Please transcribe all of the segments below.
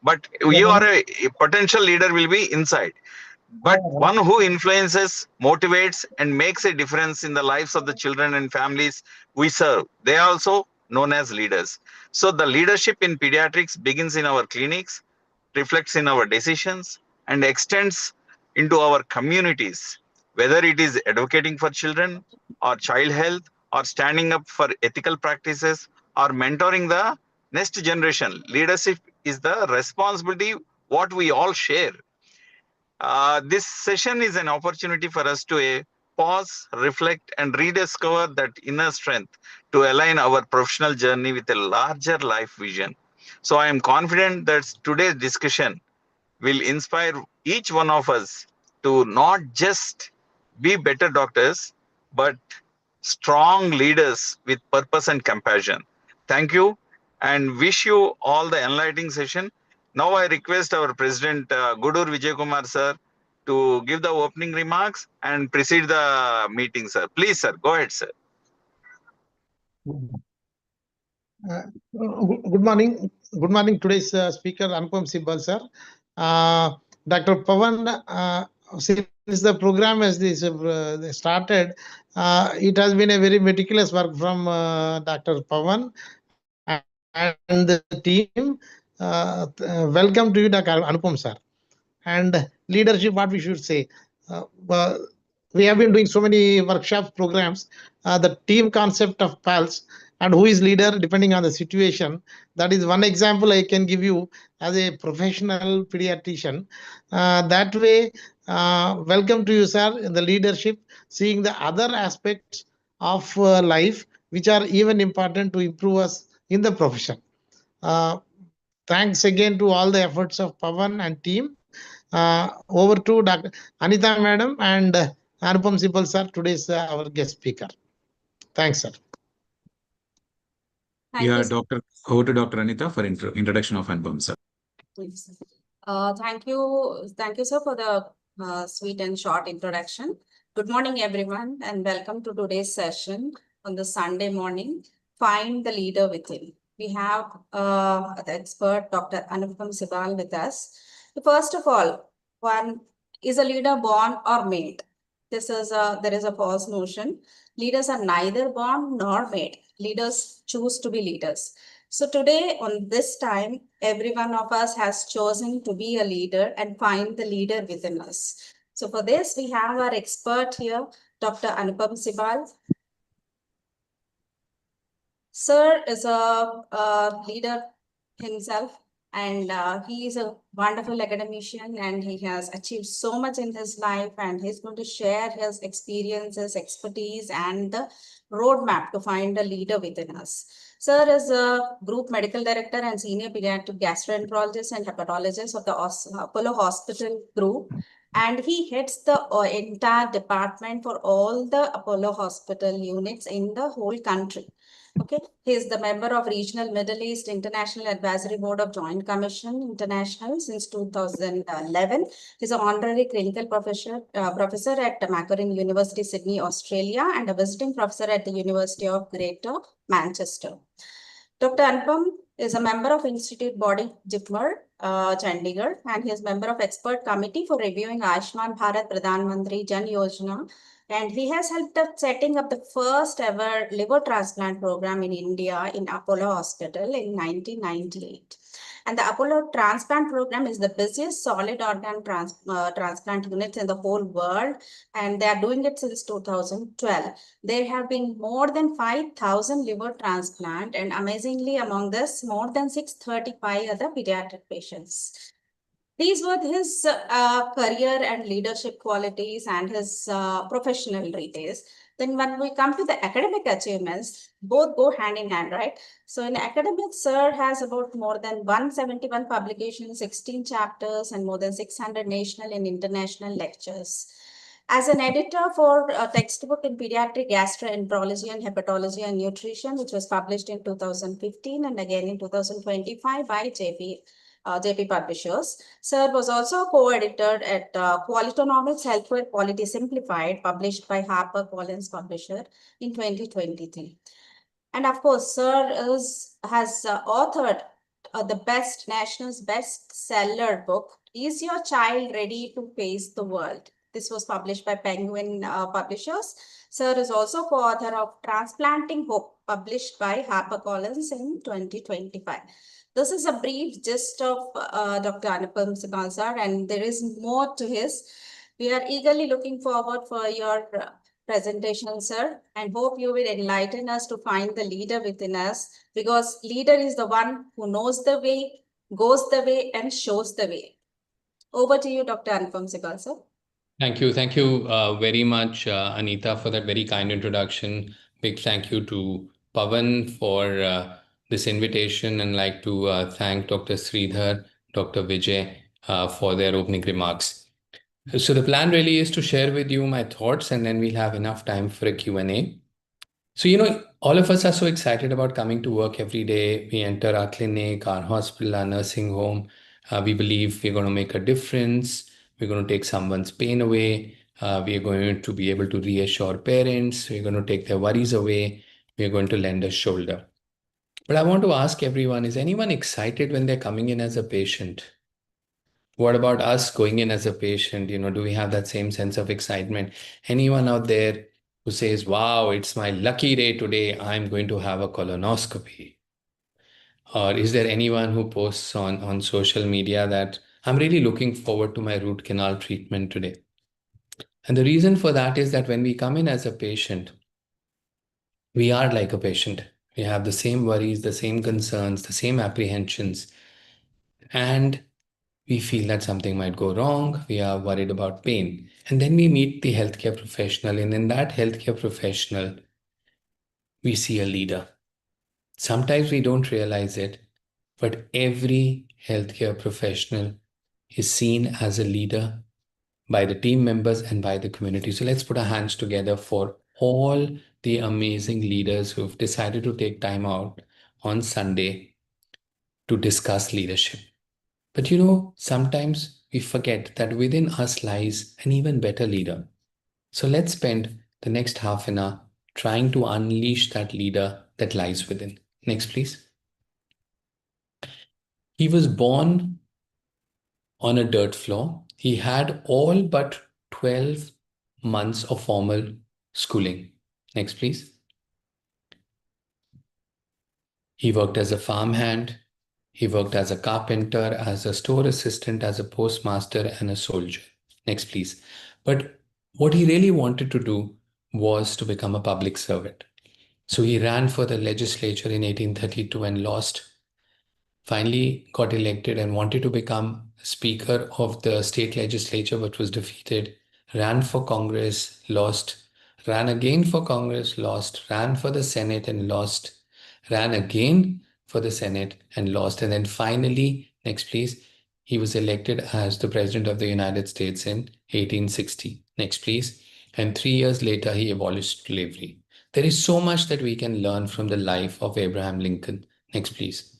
but you are a potential leader will be inside. But one who influences, motivates, and makes a difference in the lives of the children and families we serve, they are also known as leaders. So the leadership in pediatrics begins in our clinics, reflects in our decisions, and extends into our communities, whether it is advocating for children or child health or standing up for ethical practices or mentoring the next generation. Leadership is the responsibility what we all share. This session is an opportunity for us to pause, reflect, and rediscover that inner strength to align our professional journey with a larger life vision. So I am confident that today's discussion will inspire each one of us to not just be better doctors, but strong leaders with purpose and compassion. Thank you and wish you all the enlightening session. Now I request our President Gudur Vijay Kumar sir to give the opening remarks and proceed the meeting, sir. Please, sir, go ahead, sir. Good morning. Good morning. Today's speaker, Anupam Sibal, sir. Dr. Pavan, since the program has started, it has been a very meticulous work from Dr. Pavan and the team. Welcome to you, Dr. Anupam, sir. And leadership, what we should say. We have been doing so many workshops, programs. The team concept of PALS and who is leader depending on the situation. That is one example I can give you as a professional pediatrician. That way, welcome to you, sir, in the leadership, seeing the other aspects of life which are even important to improve us in the profession. Thanks again to all the efforts of Pavan and team. Over to Dr. Anita Madam and Anupam Sibal sir, today's our guest speaker. Thanks, sir. Over to Dr. Anita for introduction of Anupam sir. Thank you, sir, for the sweet and short introduction. Good morning, everyone, and welcome to today's session on the Sunday morning. Find the leader within. We have the expert, Dr. Anupam Sibal, with us. First of all, one is a leader born or made? There is a false notion. Leaders are neither born nor made. Leaders choose to be leaders. So today, on this time, every one of us has chosen to be a leader and find the leader within us. So for this, we have our expert here, Dr. Anupam Sibal. Sir is a leader himself, and he is a wonderful academician, and he has achieved so much in his life, and he's going to share his experiences, expertise, and the roadmap to find a leader within us. Sir is a group medical director and senior pediatric gastroenterologist and hepatologist of the Apollo Hospital group. And he heads the entire department for all the Apollo Hospital units in the whole country. Okay, he is the member of Regional Middle East International Advisory Board of Joint Commission International since 2011. He's an honorary clinical professor at Macquarie University, Sydney, Australia, and a visiting professor at the University of Greater Manchester. Dr. Anupam is a member of Institute Body JIPMER, Chandigarh, and he is member of Expert Committee for reviewing Ayushman Bharat Pradhan Mantri Jan Yojana. And he has helped us setting up the first ever liver transplant program in India in Apollo Hospital in 1998. And the Apollo transplant program is the busiest solid organ transplant unit in the whole world. And they are doing it since 2012. There have been more than 5,000 liver transplant, and amazingly among this, more than 635 other pediatric patients. These were his career and leadership qualities and his professional details. Then when we come to the academic achievements, both go hand in hand, right? So in academics, sir has about more than 171 publications, 16 chapters, and more than 600 national and international lectures. As an editor for a textbook in pediatric gastroenterology and hepatology and nutrition, which was published in 2015 and again in 2025 by JP Publishers. Sir was also a co-editor at Qualitonomics Healthcare Quality Simplified, published by HarperCollins Publisher in 2023. And of course, Sir has authored the national's bestseller book, Is Your Child Ready to Face the World? This was published by Penguin Publishers. Sir is also co-author of Transplanting Hope, published by HarperCollins in 2025. This is a brief gist of Dr. Anupam Sibal, sir, and there is more to his. We are eagerly looking forward for your presentation, sir, and hope you will enlighten us to find the leader within us, because leader is the one who knows the way, goes the way, and shows the way. Over to you, Dr. Anupam Sibal, sir. Thank you. Thank you very much, Anita, for that very kind introduction. Big thank you to Pavan for this invitation, and like to thank Dr. Sridhar, Dr. Vijay for their opening remarks. So the plan really is to share with you my thoughts, and then we'll have enough time for a Q&A. So, all of us are so excited about coming to work every day. We enter our clinic, our hospital, our nursing home. We believe we're going to make a difference. We're going to take someone's pain away. We are going to be able to reassure parents. We're going to take their worries away. We're going to lend a shoulder. But I want to ask everyone, is anyone excited when they're coming in as a patient? What about us going in as a patient? Do we have that same sense of excitement? Anyone out there who says, wow, it's my lucky day today, I'm going to have a colonoscopy? Or is there anyone who posts on social media that I'm really looking forward to my root canal treatment today? And the reason for that is that when we come in as a patient, we are like a patient. We have the same worries, the same concerns, the same apprehensions. And we feel that something might go wrong. We are worried about pain. And then we meet the healthcare professional. And in that healthcare professional, we see a leader. Sometimes we don't realize it, but every healthcare professional is seen as a leader by the team members and by the community. So let's put our hands together for all the amazing leaders who've decided to take time out on Sunday to discuss leadership. But sometimes we forget that within us lies an even better leader. So let's spend the next half an hour trying to unleash that leader that lies within. Next, please. He was born on a dirt floor. He had all but 12 months of formal schooling. Next, please. He worked as a farmhand. He worked as a carpenter, as a store assistant, as a postmaster, and a soldier. Next, please. But what he really wanted to do was to become a public servant. So he ran for the legislature in 1832 and lost. Finally got elected and wanted to become Speaker of the state legislature, but was defeated. Ran for Congress, lost. Ran again for Congress, lost. Ran for the Senate and lost. Ran again for the Senate and lost. And then finally, next please, he was elected as the President of the United States in 1860. Next please. And 3 years later, he abolished slavery. There is so much that we can learn from the life of Abraham Lincoln. Next please.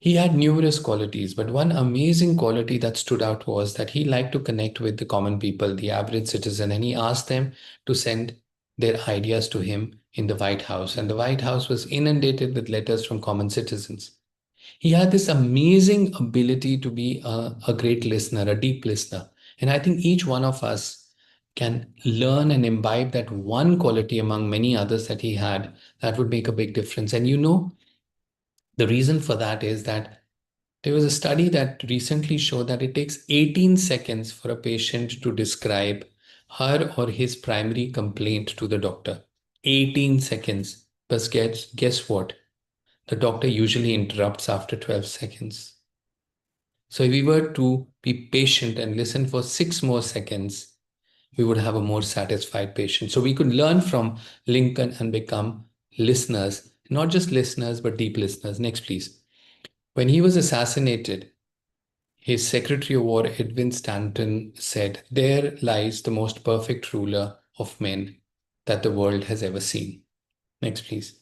He had numerous qualities, but one amazing quality that stood out was that he liked to connect with the common people, the average citizen, and he asked them to send their ideas to him in the White House. And the White House was inundated with letters from common citizens. He had this amazing ability to be a great listener, a deep listener. And I think each one of us can learn and imbibe that one quality among many others that he had that would make a big difference. And the reason for that is that there was a study that recently showed that it takes 18 seconds for a patient to describe her or his primary complaint to the doctor. 18 seconds. But guess what? The doctor usually interrupts after 12 seconds. So if we were to be patient and listen for 6 more seconds, we would have a more satisfied patient. So we could learn from Lincoln and become listeners, not just listeners, but deep listeners. Next, please. When he was assassinated, his Secretary of War, Edwin Stanton, said, "There lies the most perfect ruler of men that the world has ever seen." Next, please.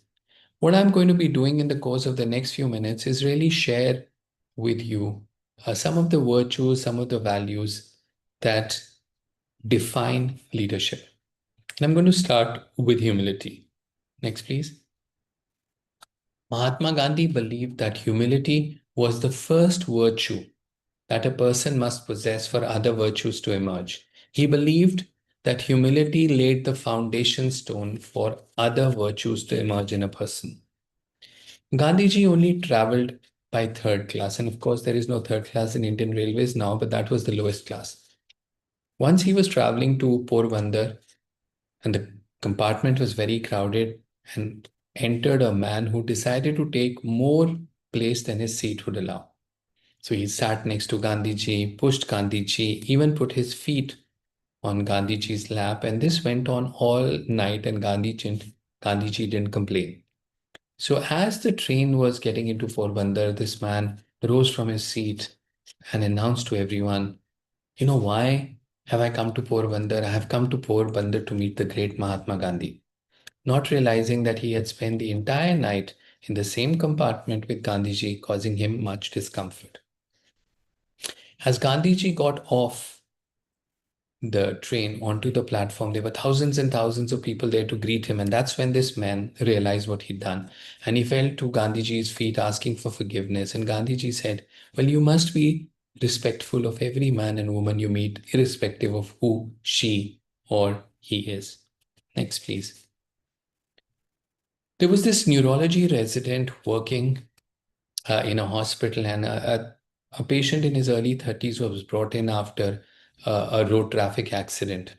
What I'm going to be doing in the course of the next few minutes is really share with you some of the virtues, some of the values that define leadership. And I'm going to start with humility. Next, please. Mahatma Gandhi believed that humility was the first virtue that a person must possess for other virtues to emerge. He believed that humility laid the foundation stone for other virtues to emerge in a person. Gandhiji only traveled by third class, and of course, there is no third class in Indian Railways now, but that was the lowest class. Once he was traveling to Porbandar, and the compartment was very crowded, and entered a man who decided to take more place than his seat would allow. So he sat next to Gandhiji, pushed Gandhiji, even put his feet on Gandhiji's lap, and this went on all night, and Gandhiji didn't complain. So as the train was getting into Porbandar, this man rose from his seat and announced to everyone, you know, why have I come to Porbandar? I have come to Porbandar to meet the great Mahatma Gandhi, not realizing that he had spent the entire night in the same compartment with Gandhiji, causing him much discomfort. As Gandhiji got off the train onto the platform, there were thousands and thousands of people there to greet him. And that's when this man realized what he'd done. And he fell to Gandhiji's feet asking for forgiveness. And Gandhiji said, well, you must be respectful of every man and woman you meet, irrespective of who she or he is. Next, please. There was this neurology resident working in a hospital, and a patient in his early 30s was brought in after a road traffic accident.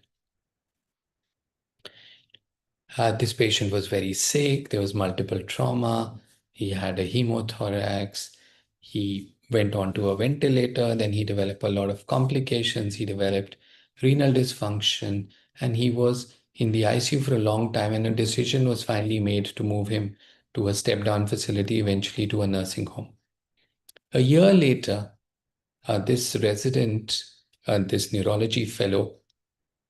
This patient was very sick. There was multiple trauma. He had a hemothorax. He went onto a ventilator. Then he developed a lot of complications. He developed renal dysfunction, and he was in the ICU for a long time. And a decision was finally made to move him to a step-down facility, eventually to a nursing home. A year later, this resident, this neurology fellow,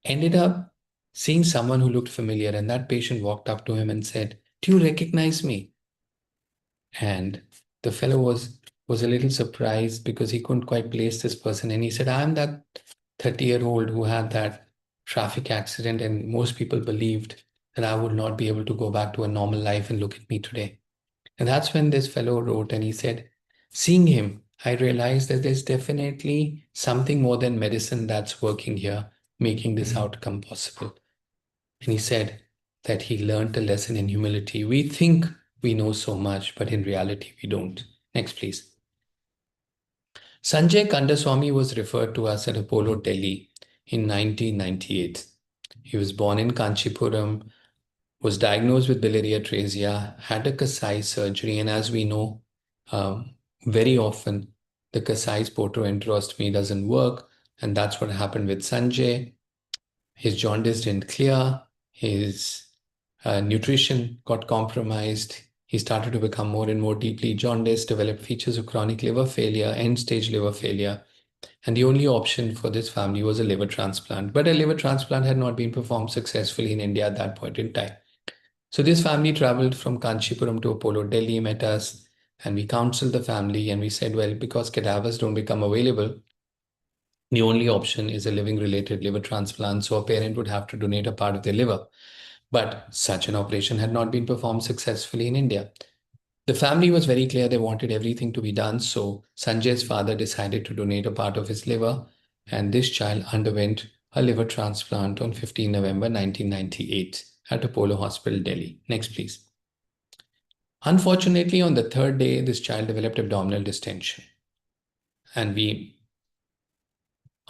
ended up seeing someone who looked familiar, and that patient walked up to him and said, do you recognize me? And the fellow was a little surprised because he couldn't quite place this person. And he said, I'm that 30-year-old who had that traffic accident, and most people believed that I would not be able to go back to a normal life, and look at me today. And that's when this fellow wrote, and he said, seeing him, I realized that there's definitely something more than medicine that's working here, making this outcome possible. And he said that he learned a lesson in humility. We think we know so much, but in reality, we don't. Next, please. Sanjay Kandaswamy was referred to us at Apollo, Delhi in 1998. He was born in Kanchipuram, was diagnosed with biliary atresia, had a Kasai surgery, and as we know, very often the Kasai's portoenterostomy doesn't work, and that's what happened with Sanjay. His jaundice didn't clear, his nutrition got compromised, he started to become more and more deeply jaundiced, developed features of chronic liver failure, end-stage liver failure, and the only option for this family was a liver transplant. But a liver transplant had not been performed successfully in India at that point in time. So this family traveled from Kanchipuram to Apollo, Delhi, met us, and we counseled the family, and we said, well, because cadavers don't become available, the only option is a living-related liver transplant. So a parent would have to donate a part of their liver. But such an operation had not been performed successfully in India. The family was very clear they wanted everything to be done. So Sanjay's father decided to donate a part of his liver, and this child underwent a liver transplant on 15 November 1998 at Apollo Hospital, Delhi. Next, please. Unfortunately, on the third day, this child developed abdominal distension. And we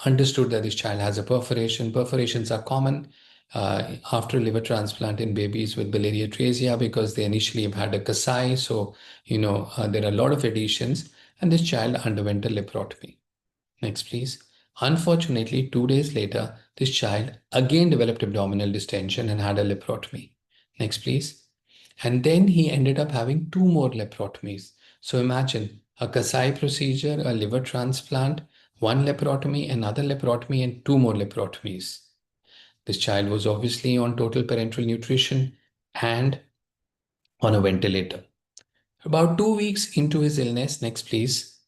understood that this child has a perforation. Perforations are common after liver transplant in babies with biliary atresia because they initially have had a Kasai. So, there are a lot of adhesions, and this child underwent a laparotomy. Next, please. Unfortunately, 2 days later, this child again developed abdominal distension and had a laparotomy. Next, please. And then he ended up having 2 more laparotomies. So imagine a Kasai procedure, a liver transplant, 1 laparotomy, another laparotomy, and 2 more laparotomies. This child was obviously on total parenteral nutrition and on a ventilator. About 2 weeks into his illness, next please,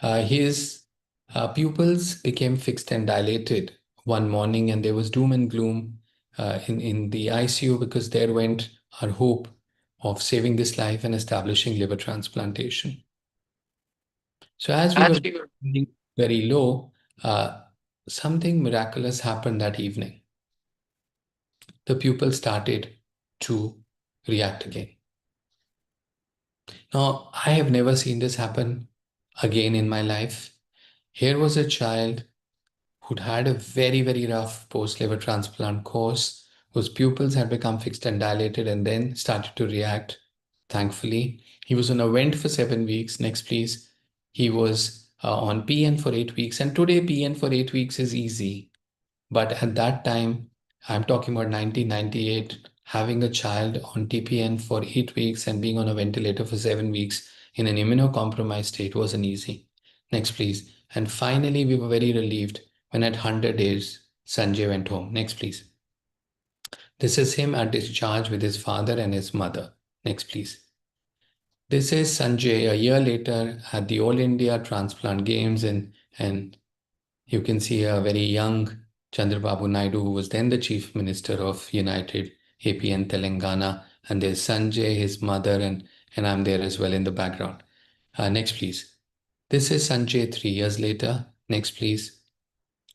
his pupils became fixed and dilated one morning, and there was doom and gloom in the ICU because there went our hope of saving this life and establishing liver transplantation. So as we were feeling very low, something miraculous happened that evening. The pupil started to react again. Now, I have never seen this happen again in my life. Here was a child who'd had a very, very rough post-liver transplant course, whose pupils had become fixed and dilated and then started to react, thankfully. He was on a vent for 7 weeks. Next, please. He was on PN for 8 weeks. And today, PN for 8 weeks is easy. But at that time, I'm talking about 1998, having a child on TPN for 8 weeks and being on a ventilator for 7 weeks in an immunocompromised state wasn't easy. Next, please. And finally, we were very relieved when at 100 days, Sanjay went home. Next, please. This is him at discharge with his father and his mother. Next, please. This is Sanjay a year later at the All India Transplant Games, and you can see a very young Chandrababu Naidu, who was then the Chief Minister of United AP and Telangana. And there's Sanjay, his mother, and I'm there as well in the background. Next, please. This is Sanjay 3 years later. Next, please.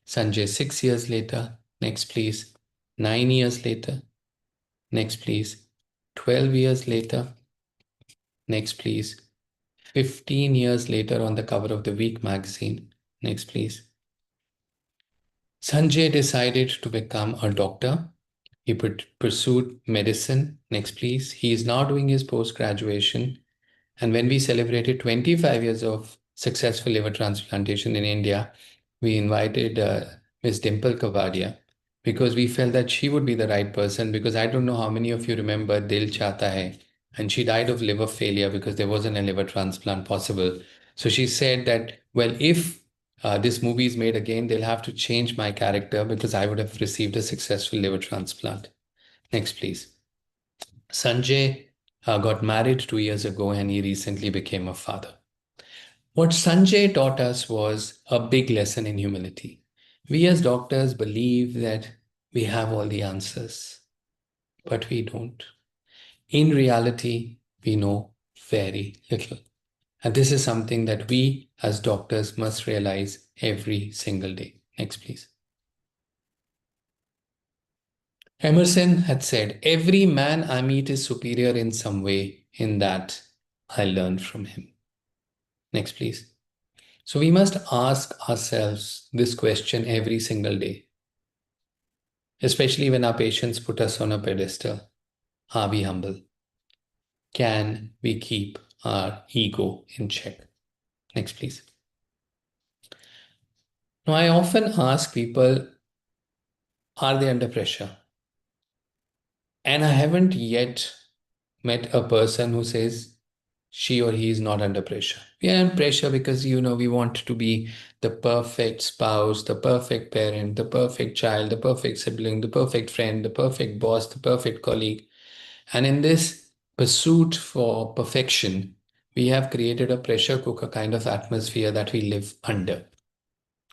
Sanjay 6 years later. Next, please. 9 years later. Next, please. 12 years later. Next, please. 15 years later on the cover of the Week magazine. Next, please. Sanjay decided to become a doctor. He pursued medicine. Next, please. He is now doing his post-graduation. And when we celebrated 25 years of successful liver transplantation in India, we invited Ms. Dimple Kavadia because we felt that she would be the right person, because I don't know how many of you remember Dil Chahta Hai, and she died of liver failure because there wasn't a liver transplant possible. So she said that, well, if this movie is made again, they'll have to change my character because I would have received a successful liver transplant. Next, please. Sanjay got married 2 years ago and he recently became a father. What Sanjay taught us was a big lesson in humility. We as doctors believe that we have all the answers, but we don't. In reality, we know very little. And this is something that we as doctors must realize every single day. Next, please. Emerson had said, every man I meet is superior in some way, in that I learn from him. Next, please. So we must ask ourselves this question every single day, especially when our patients put us on a pedestal. Are we humble? Can we keep our ego in check? Next, please. Now, I often ask people, are they under pressure? And I haven't yet met a person who says she or he is not under pressure. We are under pressure because, we want to be the perfect spouse, the perfect parent, the perfect child, the perfect sibling, the perfect friend, the perfect boss, the perfect colleague. And in this pursuit for perfection, we have created a pressure cooker kind of atmosphere that we live under.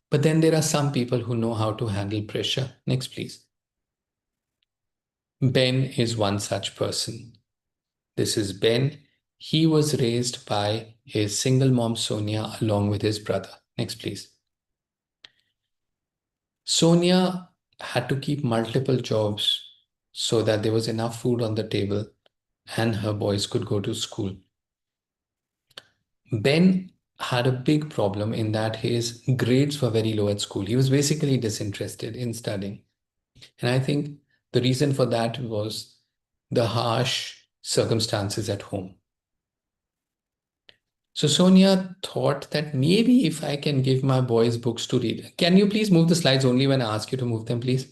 But then there are some people who know how to handle pressure. Next, please. Ben is one such person. This is Ben. He was raised by his single mom, Sonia, along with his brother. Next, please. Sonia had to keep multiple jobs so that there was enough food on the table and her boys could go to school. Ben had a big problem in that his grades were very low at school. He was basically disinterested in studying. And I think the reason for that was the harsh circumstances at home. So Sonia thought that maybe if I can give my boys books to read. Can you please move the slides only when I ask you to move them, please?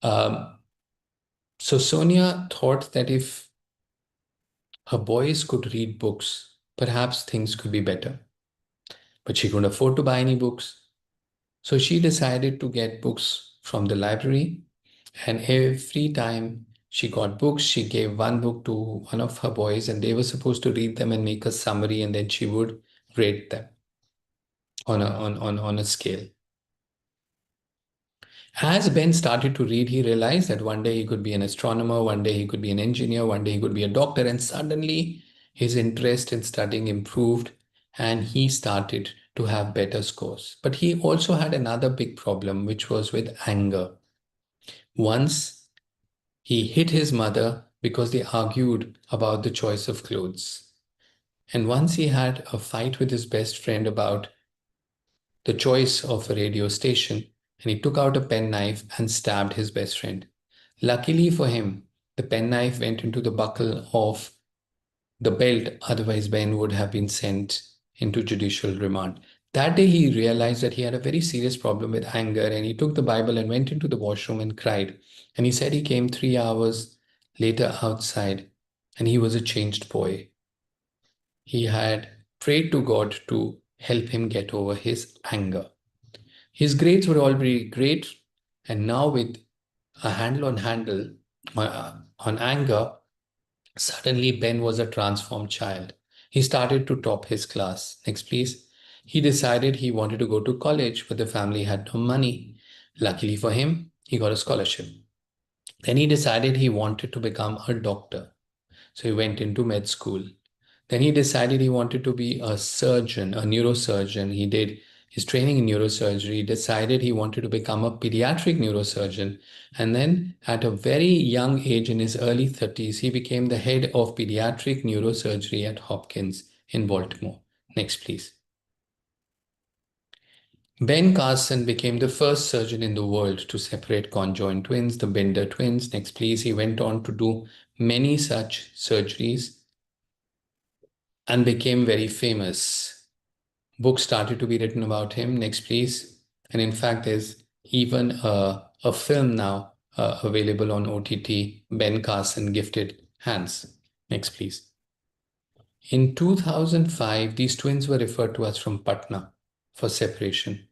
So Sonia thought that if her boys could read books, perhaps things could be better. But she couldn't afford to buy any books. So she decided to get books from the library. And every time she got books, she gave one book to one of her boys and they were supposed to read them and make a summary, and then she would rate them on a scale. As Ben started to read, he realized that one day he could be an astronomer, one day he could be an engineer, one day he could be a doctor, and suddenly his interest in studying improved and he started to have better scores. But he also had another big problem, which was with anger. Once he hit his mother because they argued about the choice of clothes. And once he had a fight with his best friend about the choice of a radio station, and he took out a penknife and stabbed his best friend. Luckily for him, the penknife went into the buckle of the belt, otherwise Ben would have been sent into judicial remand. That day he realized that he had a very serious problem with anger, and he took the Bible and went into the washroom and cried. And he said he came 3 hours later outside and he was a changed boy. He had prayed to God to help him get over his anger. His grades were already great, and now with a handle on anger, suddenly Ben was a transformed child. He started to top his class. Next, please. He decided he wanted to go to college, but the family had no money. Luckily for him, he got a scholarship. Then he decided he wanted to become a doctor. So he went into med school. Then he decided he wanted to be a surgeon, a neurosurgeon. He did his training in neurosurgery. He decided he wanted to become a pediatric neurosurgeon. And then at a very young age, in his early 30s, he became the head of pediatric neurosurgery at Hopkins in Baltimore. Next, please. Ben Carson became the first surgeon in the world to separate conjoined twins, the Bender twins. Next, please. He went on to do many such surgeries and became very famous. Books started to be written about him. Next, please. And in fact, there's even a film now available on OTT, Ben Carson, Gifted Hands. Next, please. In 2005, these twins were referred to us from Patna for separation.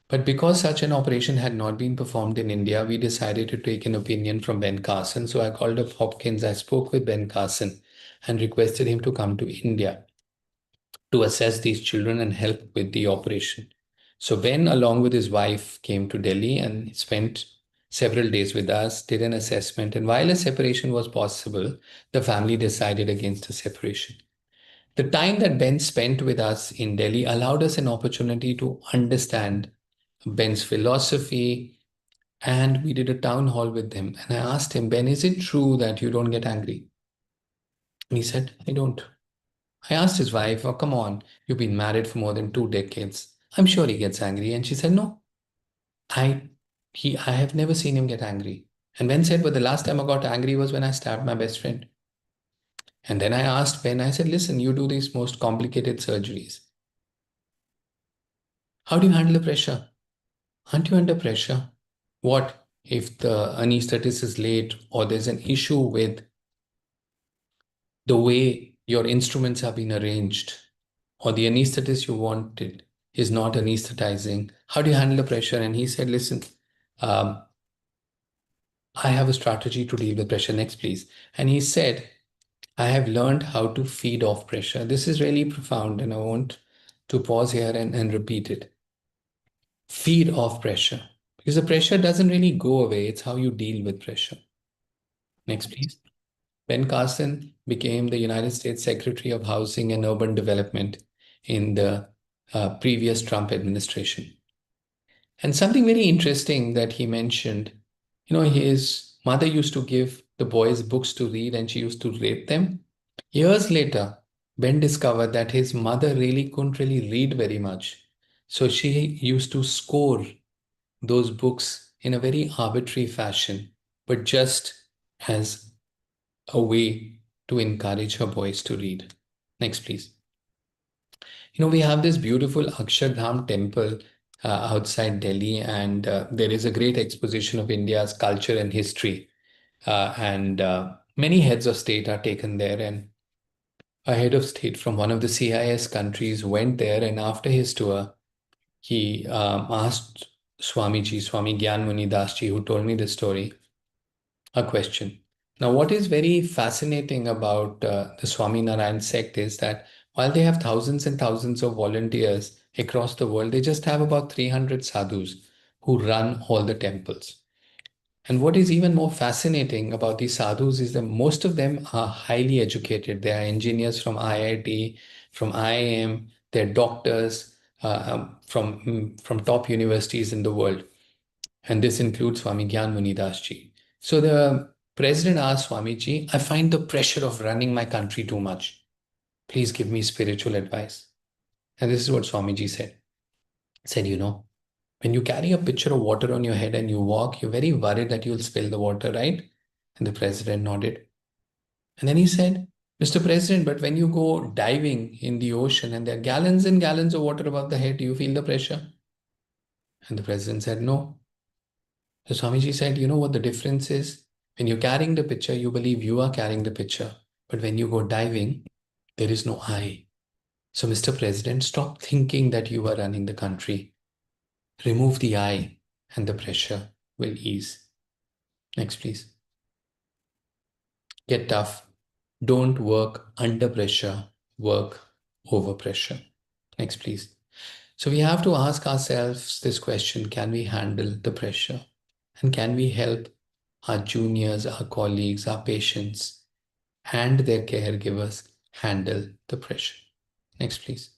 But because such an operation had not been performed in India, we decided to take an opinion from Ben Carson. So I called up Hopkins. I spoke with Ben Carson and requested him to come to India to assess these children and help with the operation. So Ben, along with his wife, came to Delhi and spent several days with us, did an assessment. And while a separation was possible, the family decided against a separation. The time that Ben spent with us in Delhi allowed us an opportunity to understand Ben's philosophy. And we did a town hall with him. And I asked him, Ben, is it true that you don't get angry? And he said, I don't. I asked his wife, oh, come on, you've been married for more than 2 decades. I'm sure he gets angry. And she said, no, I have never seen him get angry. And Ben said, but the last time I got angry was when I stabbed my best friend. And then I asked Ben, I said, listen, you do these most complicated surgeries. How do you handle the pressure? Aren't you under pressure? What if the anesthetist is late or there's an issue with the way your instruments have been arranged, or the anesthetist you wanted is not anesthetizing? How do you handle the pressure? And he said, listen, I have a strategy to deal with pressure. Next, please. And he said, I have learned how to feed off pressure. This is really profound, and I want to pause here and repeat it. Feed off pressure. Because the pressure doesn't really go away. It's how you deal with pressure. Next, please. Ben Carson became the United States Secretary of Housing and Urban Development in the previous Trump administration. And something very interesting that he mentioned, his mother used to give the boys books to read and she used to rate them. Years later, Ben discovered that his mother really couldn't really read very much. So she used to score those books in a very arbitrary fashion, but just as a way to encourage her boys to read. Next, please. We have this beautiful Akshardham temple outside Delhi, and there is a great exposition of India's culture and history. And many heads of state are taken there, and a head of state from one of the CIS countries went there, and after his tour, he asked Swami Gyan Das Ji, who told me this story, a question. Now, what is very fascinating about the Swaminarayan sect is that while they have thousands and thousands of volunteers across the world, they just have about 300 sadhus who run all the temples. And what is even more fascinating about these sadhus is that most of them are highly educated. They are engineers from IIT, from IIM, they're doctors from top universities in the world. And this includes Swami Gyan Munidas ji. So the president asked Swamiji, I find the pressure of running my country too much. Please give me spiritual advice. And this is what Swamiji said. He said, when you carry a pitcher of water on your head and you walk, you're very worried that you'll spill the water, right? And the president nodded. And then he said, Mr. President, but when you go diving in the ocean and there are gallons and gallons of water above the head, do you feel the pressure? And the president said, no. So Swamiji said, you know what the difference is? When you're carrying the pitcher, you believe you are carrying the pitcher. But when you go diving, there is no I. So, Mr. President, stop thinking that you are running the country. Remove the I and the pressure will ease. Next, please. Get tough. Don't work under pressure. Work over pressure. Next, please. So we have to ask ourselves this question, can we handle the pressure? And can we help our juniors, our colleagues, our patients, and their caregivers handle the pressure? Next, please.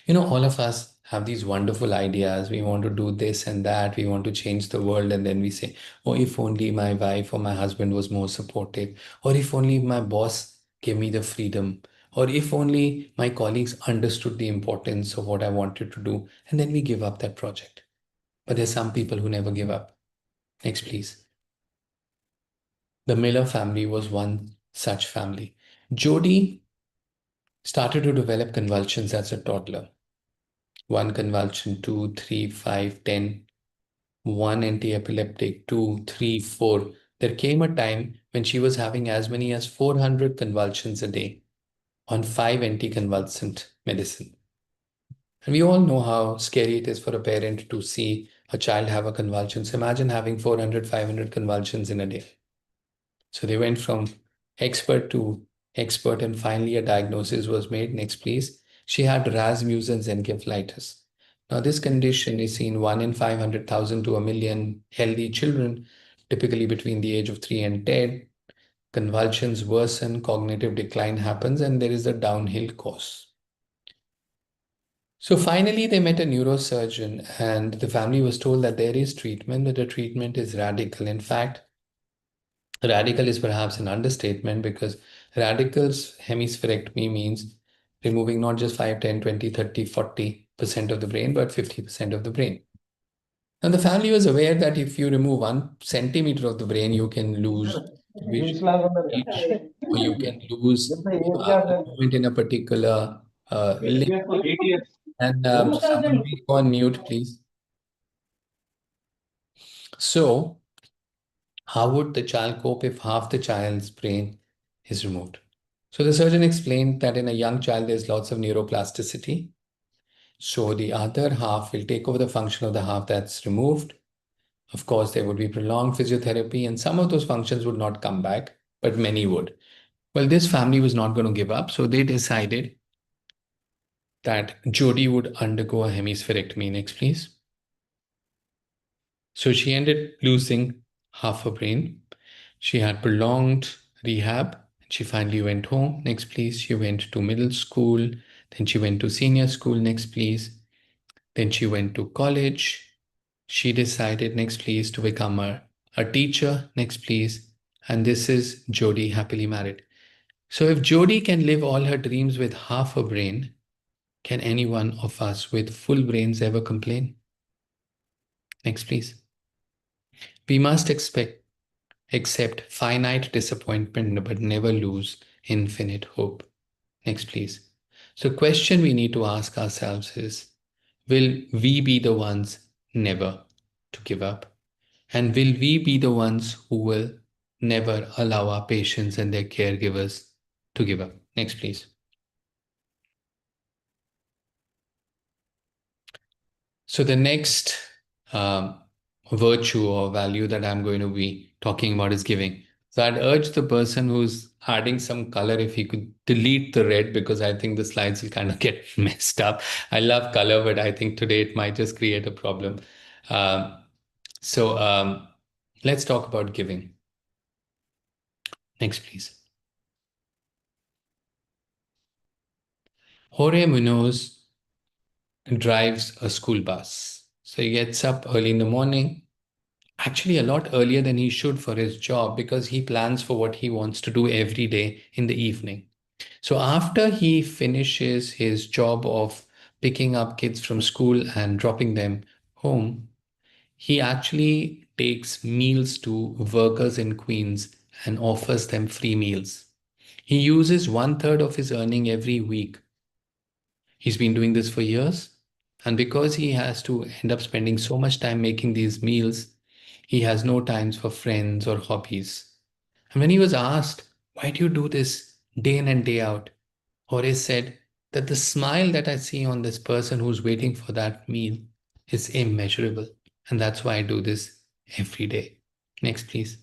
All of us have these wonderful ideas. We want to do this and that. We want to change the world. And then we say, oh, if only my wife or my husband was more supportive, or if only my boss gave me the freedom, or if only my colleagues understood the importance of what I wanted to do. And then we give up that project. But there's some people who never give up. Next, please. The Miller family was one such family. Jody started to develop convulsions as a toddler. 1 convulsion, 2, 3, 5, 10, 1 anti-epileptic, 2, 3, 4. There came a time when she was having as many as 400 convulsions a day on 5 anticonvulsant medicine. And we all know how scary it is for a parent to see a child have a convulsion. So imagine having 400, 500 convulsions in a day. So they went from expert to expert, and finally a diagnosis was made. Next, please. She had Rasmussen's encephalitis. Now, this condition is seen 1 in 500,000 to a million healthy children, typically between the age of 3 and 10. Convulsions worsen, cognitive decline happens, and there is a downhill course. So finally, they met a neurosurgeon, and the family was told that there is treatment, but the treatment is radical. In fact, radical is perhaps an understatement, because radical's hemispherectomy means removing not just 5, 10, 20, 30, 40% of the brain, but 50% of the brain. Now, the family was aware that if you remove 1 centimeter of the brain, you can lose vision, or you can lose movement in a particular limb. And someone please go on mute, please. So, how would the child cope if half the child's brain is removed? So the surgeon explained that in a young child, there's lots of neuroplasticity. So the other half will take over the function of the half that's removed. Of course, there would be prolonged physiotherapy, and some of those functions would not come back, but many would. Well, this family was not going to give up, so they decided that Jody would undergo a hemispherectomy. Next, please. So she ended losing half her brain. She had prolonged rehab. She finally went home. Next, please. She went to middle school. Then she went to senior school. Next, please. Then she went to college. She decided, next, please, to become a teacher. Next, please. And this is Jody, happily married. So if Jody can live all her dreams with half a brain, can any one of us with full brains ever complain? Next, please. We must accept finite disappointment, but never lose infinite hope. Next, please. So question we need to ask ourselves is, will we be the ones never to give up? And will we be the ones who will never allow our patients and their caregivers to give up? Next, please. So the next virtue or value that I'm going to be talking about is giving. So I'd urge the person who's adding some color if he could delete the red, because I think the slides will kind of get messed up. I love color, but I think today it might just create a problem. So let's talk about giving. Next, please. Jorge Munoz drives a school bus. So he gets up early in the morning, actually a lot earlier than he should for his job, because he plans for what he wants to do every day in the evening. So after he finishes his job of picking up kids from school and dropping them home, he actually takes meals to workers in Queens and offers them free meals. He uses 1/3 of his earning every week. He's been doing this for years. And because he has to end up spending so much time making these meals, he has no time for friends or hobbies. And when he was asked, why do you do this day in and day out? Horace said that the smile that I see on this person who's waiting for that meal is immeasurable. And that's why I do this every day. Next, please.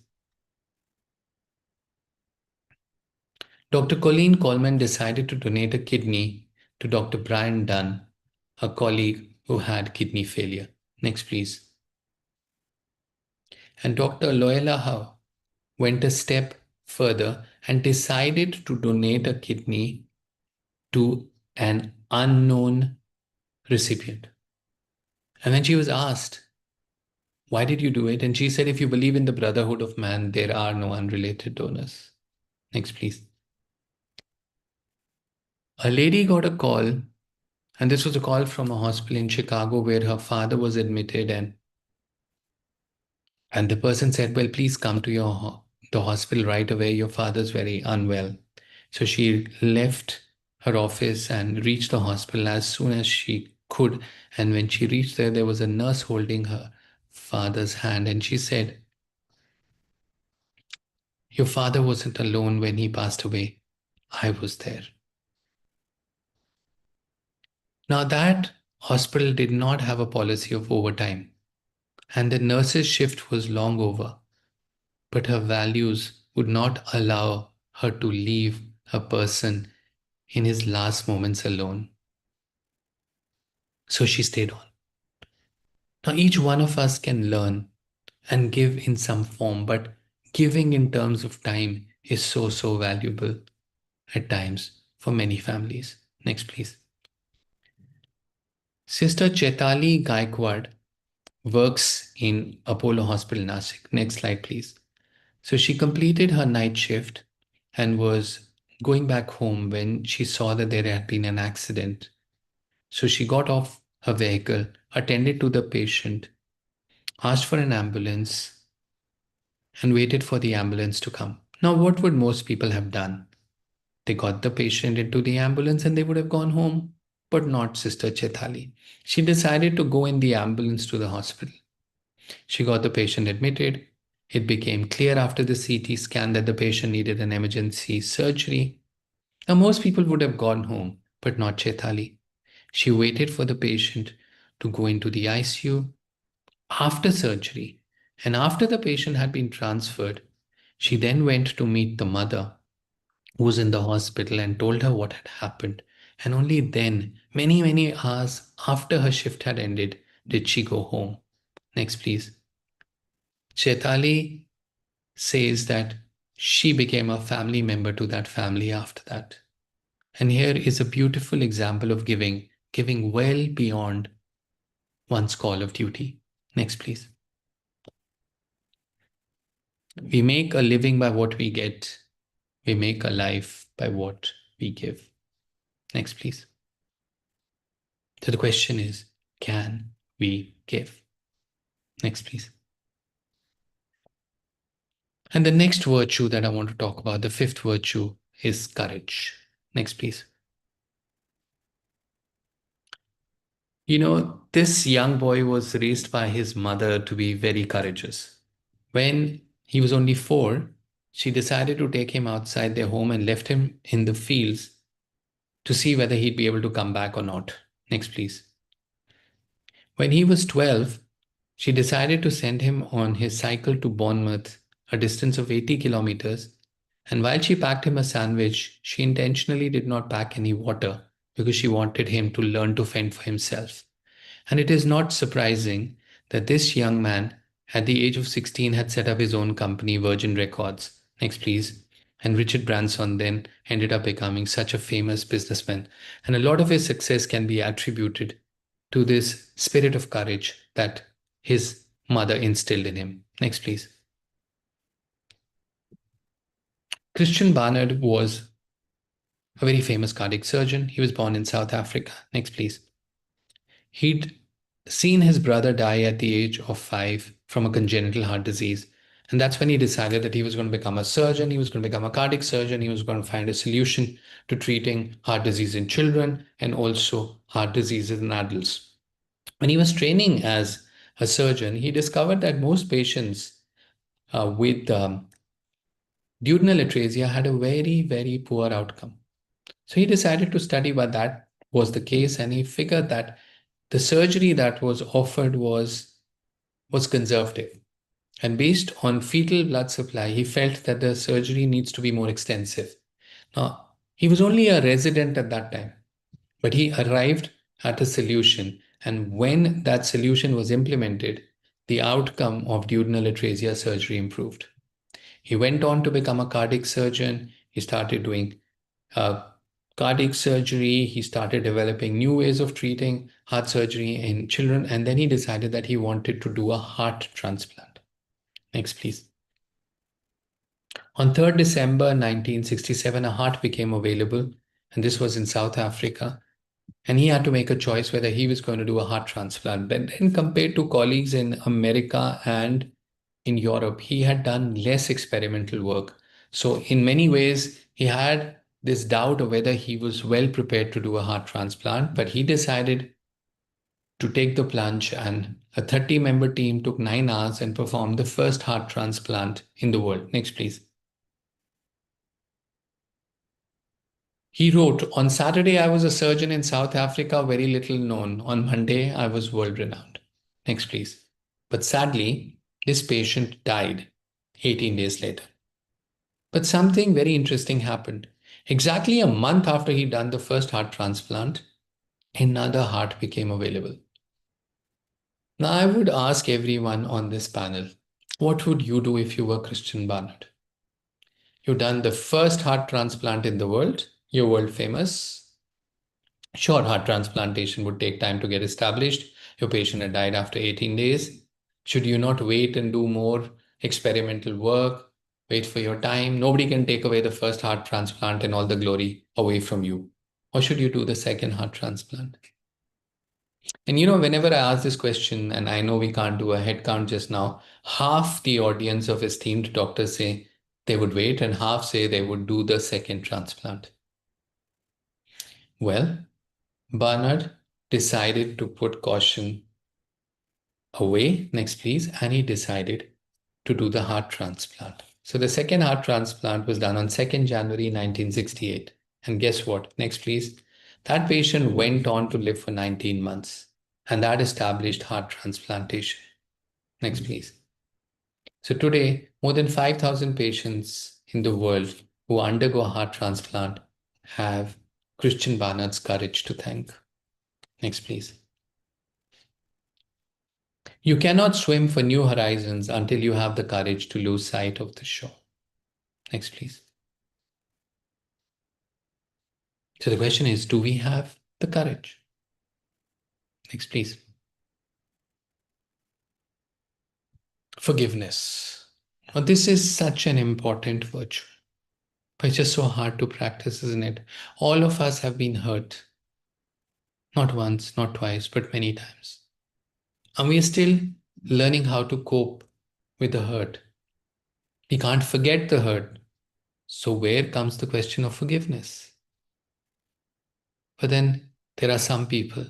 Dr. Colleen Coleman decided to donate a kidney to Dr. Brian Dunn, a colleague who had kidney failure. Next, please. And Dr. Loyola Howe went a step further and decided to donate a kidney to an unknown recipient. And when she was asked, why did you do it? And she said, if you believe in the brotherhood of man, there are no unrelated donors. Next, please. A lady got a call, and this was a call from a hospital in Chicago where her father was admitted, and the person said, well, please come to the hospital right away. Your father's very unwell. So she left her office and reached the hospital as soon as she could. And when she reached there was a nurse holding her father's hand. And she said, your father wasn't alone when he passed away. I was there. Now that hospital did not have a policy of overtime, and the nurse's shift was long over, but her values would not allow her to leave a person in his last moments alone. So she stayed on. Now each one of us can learn and give in some form, but giving in terms of time is so valuable at times for many families. Next, please. Sister Chetali Gaikwad works in Apollo Hospital, Nasik. Next slide, please. So she completed her night shift and was going back home when she saw that there had been an accident. So she got off her vehicle, attended to the patient, asked for an ambulance, and waited for the ambulance to come. Now, what would most people have done? They got the patient into the ambulance and they would have gone home, but not Sister Chetali. She decided to go in the ambulance to the hospital. She got the patient admitted. It became clear after the CT scan that the patient needed an emergency surgery. Now, most people would have gone home, but not Chetali. She waited for the patient to go into the ICU after surgery. And after the patient had been transferred, she then went to meet the mother who was in the hospital and told her what had happened. And only then, many hours after her shift had ended, did she go home. Next, please. Chetali says that she became a family member to that family after that. And here is a beautiful example of giving well beyond one's call of duty. Next, please. We make a living by what we get. We make a life by what we give. Next, please. So the question is, can we give? Next, please. And the next virtue that I want to talk about, the fifth virtue, is courage. Next, please. You know, this young boy was raised by his mother to be very courageous. When he was only 4, she decided to take him outside their home and left him in the fields to see whether he'd be able to come back or not. Next, please. When he was 12, she decided to send him on his cycle to Bournemouth a distance of 80 kilometers. And while she packed him a sandwich, she intentionally did not pack any water because she wanted him to learn to fend for himself. And it is not surprising that this young man, at the age of 16, had set up his own company, Virgin Records. Next, please. And Richard Branson then ended up becoming such a famous businessman. And a lot of his success can be attributed to this spirit of courage that his mother instilled in him. Next, please. Christian Barnard was a very famous cardiac surgeon. He was born in South Africa. Next, please. He'd seen his brother die at the age of 5 from a congenital heart disease. And that's when he decided that he was going to become a surgeon. He was going to become a cardiac surgeon. He was going to find a solution to treating heart disease in children and also heart diseases in adults. When he was training as a surgeon, he discovered that most patients with duodenal atresia had a very, very poor outcome. So he decided to study why that was the case, and he figured that the surgery that was offered was conservative. And based on fetal blood supply, he felt that the surgery needs to be more extensive. Now, he was only a resident at that time, but he arrived at a solution. And when that solution was implemented, the outcome of duodenal atresia surgery improved. He went on to become a cardiac surgeon. He started doing cardiac surgery. He started developing new ways of treating heart surgery in children. And then he decided that he wanted to do a heart transplant. Next, please. On 3rd December 1967, a heart became available, and this was in South Africa. And he had to make a choice whether he was going to do a heart transplant. But then compared to colleagues in America and in Europe, he had done less experimental work. So in many ways, he had this doubt of whether he was well prepared to do a heart transplant, but he decided to take the plunge, and a 30-member team took 9 hours and performed the first heart transplant in the world. Next, please. He wrote, "On Saturday, I was a surgeon in South Africa, very little known. On Monday, I was world-renowned." Next, please. But sadly, this patient died 18 days later. But something very interesting happened. Exactly a month after he'd done the first heart transplant, another heart became available. Now, I would ask everyone on this panel, what would you do if you were Christian Barnard? You've done the first heart transplant in the world. You're world famous. Sure, heart transplantation would take time to get established. Your patient had died after 18 days. Should you not wait and do more experimental work? Wait for your time? Nobody can take away the first heart transplant and all the glory away from you. Or should you do the second heart transplant? And whenever I ask this question, and I know we can't do a head count just now, half the audience of esteemed doctors say they would wait, and half say they would do the second transplant. Well, Barnard decided to put caution away. Next, please. And he decided to do the heart transplant. So the second heart transplant was done on 2nd January 1968. And guess what? Next, please. That patient went on to live for 19 months. And that established heart transplantation. Next, please. So today, more than 5,000 patients in the world who undergo a heart transplant have Christian Barnard's courage to thank. Next, please. You cannot swim for new horizons until you have the courage to lose sight of the shore. Next, please. So the question is, do we have the courage? Next, please. Forgiveness. Now, this is such an important virtue, but it's just so hard to practice, isn't it? All of us have been hurt. Not once, not twice, but many times. And we are still learning how to cope with the hurt. We can't forget the hurt. So where comes the question of forgiveness? But then there are some people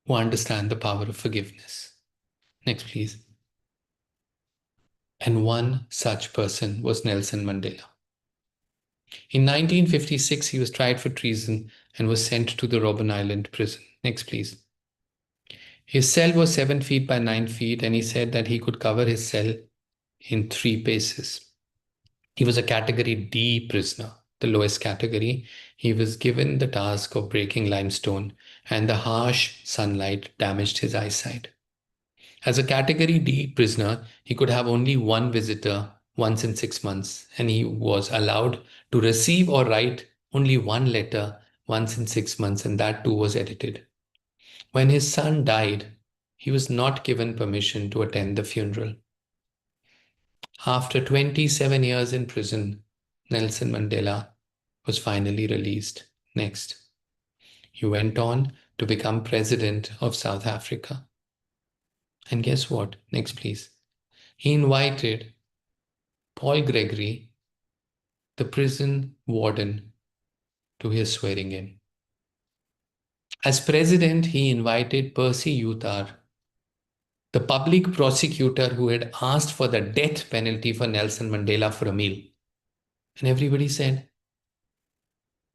who understand the power of forgiveness. Next, please. And one such person was Nelson Mandela. In 1956, he was tried for treason and was sent to the Robben Island prison. Next, please. His cell was 7 feet by 9 feet, and he said that he could cover his cell in 3 paces. He was a category D prisoner, the lowest category. He was given the task of breaking limestone, and the harsh sunlight damaged his eyesight. As a category D prisoner, he could have only one visitor once in 6 months, and he was allowed to receive or write only one letter once in 6 months, and that too was edited. When his son died, he was not given permission to attend the funeral. After 27 years in prison, Nelson Mandela was finally released. Next. He went on to become president of South Africa. And guess what? Next, please. He invited Paul Gregory, the prison warden, to his swearing in. As president, he invited Percy Yutar, the public prosecutor who had asked for the death penalty for Nelson Mandela, for a meal. And everybody said,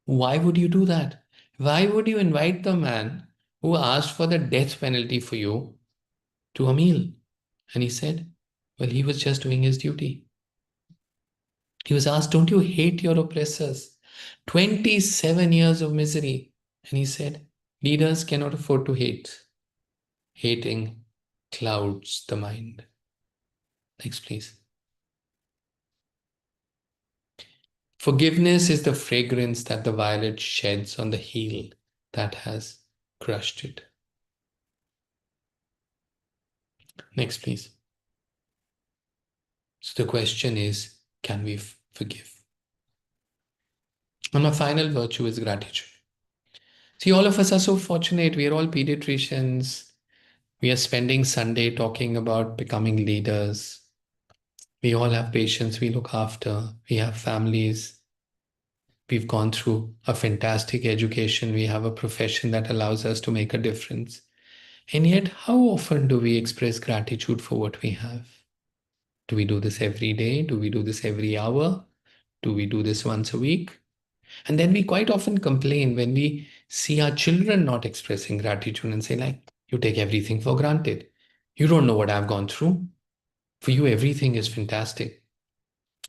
why would you do that? Why would you invite the man who asked for the death penalty for you to a meal? And he said, well, he was just doing his duty. He was asked, don't you hate your oppressors? 27 years of misery. And he said, leaders cannot afford to hate. Hating clouds the mind. Next, please. Forgiveness is the fragrance that the violet sheds on the heel that has crushed it. Next, please. So the question is, can we forgive? And my final virtue is gratitude. See, all of us are so fortunate. We are all pediatricians. We are spending Sunday talking about becoming leaders. We all have patients we look after. We have families. We've gone through a fantastic education. We have a profession that allows us to make a difference. And yet, how often do we express gratitude for what we have? Do we do this every day? Do we do this every hour? Do we do this once a week? And then we quite often complain when we see our children not expressing gratitude and say, like, you take everything for granted. You don't know what I've gone through. For you, everything is fantastic.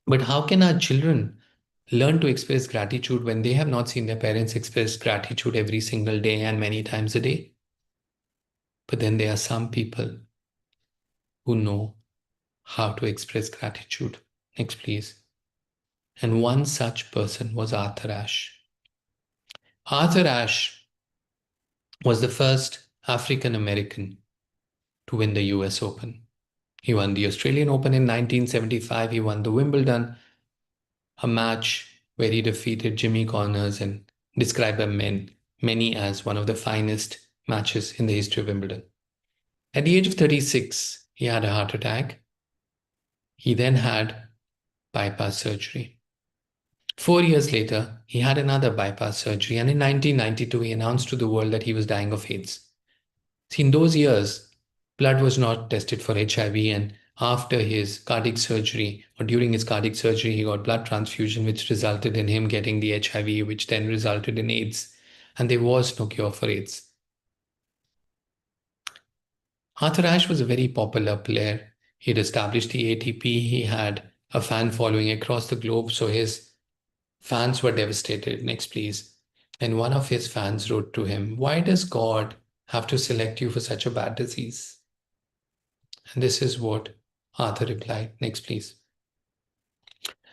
But how can our children learn to express gratitude when they have not seen their parents express gratitude every single day and many times a day? But then there are some people who know how to express gratitude. Next, please. And one such person was Arthur Ashe. Arthur Ashe was the first African American to win the US Open. He won the Australian Open in 1975. He won the Wimbledon, a match where he defeated Jimmy Connors and described by many as one of the finest matches in the history of Wimbledon. At the age of 36, he had a heart attack. He then had bypass surgery. 4 years later, he had another bypass surgery, and in 1992, he announced to the world that he was dying of AIDS. See, in those years, blood was not tested for HIV, and after his cardiac surgery, or during his cardiac surgery, he got blood transfusion, which resulted in him getting the HIV, which then resulted in AIDS, and there was no cure for AIDS. Arthur Ashe was a very popular player. He had established the ATP. He had a fan following across the globe, so his fans were devastated. Next, please. And one of his fans wrote to him, why does God have to select you for such a bad disease? And this is what Arthur replied. Next, please.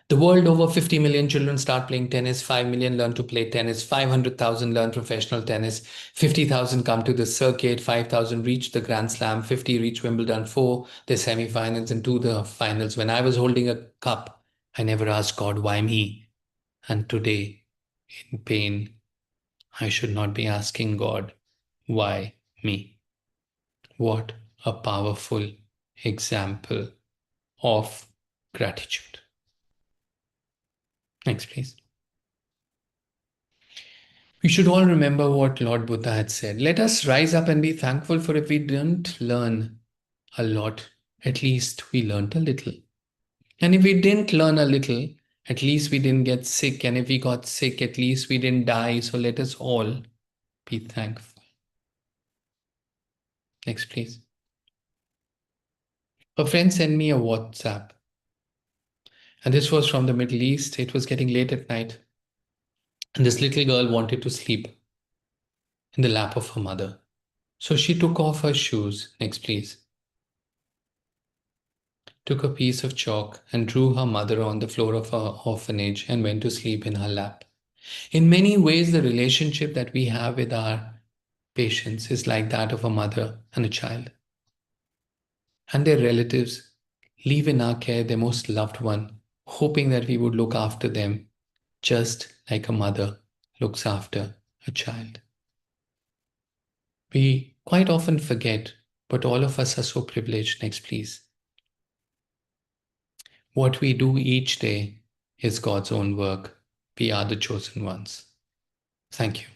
The world over 50 million children start playing tennis, 5 million learn to play tennis, 500,000 learn professional tennis, 50,000 come to the circuit, 5,000 reach the Grand Slam, 50 reach Wimbledon, 4 the semifinals and 2 the finals. When I was holding a cup, I never asked God, why me? And today, in pain, I should not be asking God, why me? What a powerful example of gratitude. Next, please. We should all remember what Lord Buddha had said. Let us rise up and be thankful, for if we didn't learn a lot, at least we learned a little. And if we didn't learn a little, at least we didn't get sick. And if we got sick, at least we didn't die. So let us all be thankful. Next, please. A friend sent me a WhatsApp And this was from the Middle East. It was getting late at night. And this little girl wanted to sleep in the lap of her mother. So she took off her shoes. Next, please. Took a piece of chalk and drew her mother on the floor of her orphanage and went to sleep in her lap. In many ways, the relationship that we have with our patients is like that of a mother and a child. And their relatives leave in our care their most loved one, hoping that we would look after them just like a mother looks after a child. We quite often forget, but all of us are so privileged. Next, please. What we do each day is God's own work. We are the chosen ones. Thank you.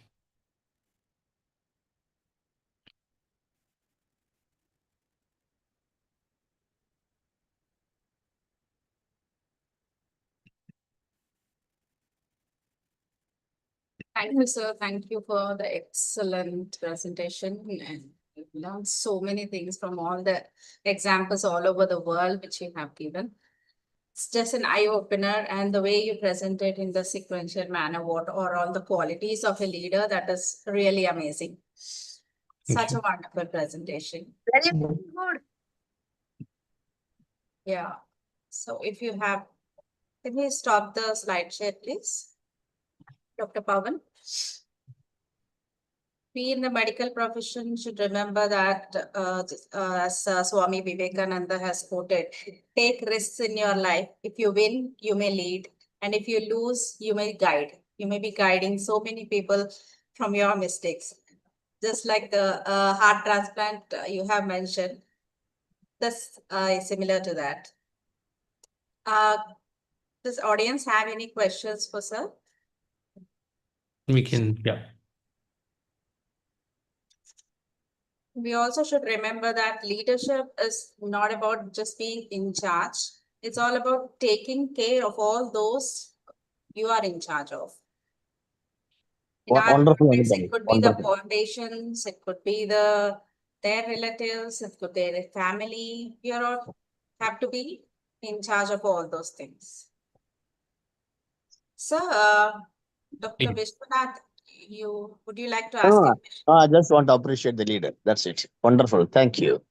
Thank you, sir. Thank you for the excellent presentation. And we've learned so many things from all the examples all over the world which you have given. It's just an eye opener, and the way you present it in the sequential manner, what are all the qualities of a leader, that is really amazing. Such a wonderful presentation. Very good. Yeah. So if you have, can you stop the slide share, please? Dr. Pawan. We in the medical profession should remember that, as Swami Vivekananda has quoted, take risks in your life. If you win, you may lead. And if you lose, you may guide. You may be guiding so many people from your mistakes. Just like the heart transplant you have mentioned, this is similar to that. Does audience have any questions for sir? We can, yeah. We also should remember that leadership is not about just being in charge. It's all about taking care of all those you are in charge of. In our Wonderful, context, Anubhavi. it could be the Wonderful. patients, it could be their relatives, it could be their family. You all have to be in charge of all those things. So, Dr. Vishwanath, would you like to ask a question? I just want to appreciate the leader. That's it. Wonderful. Thank you.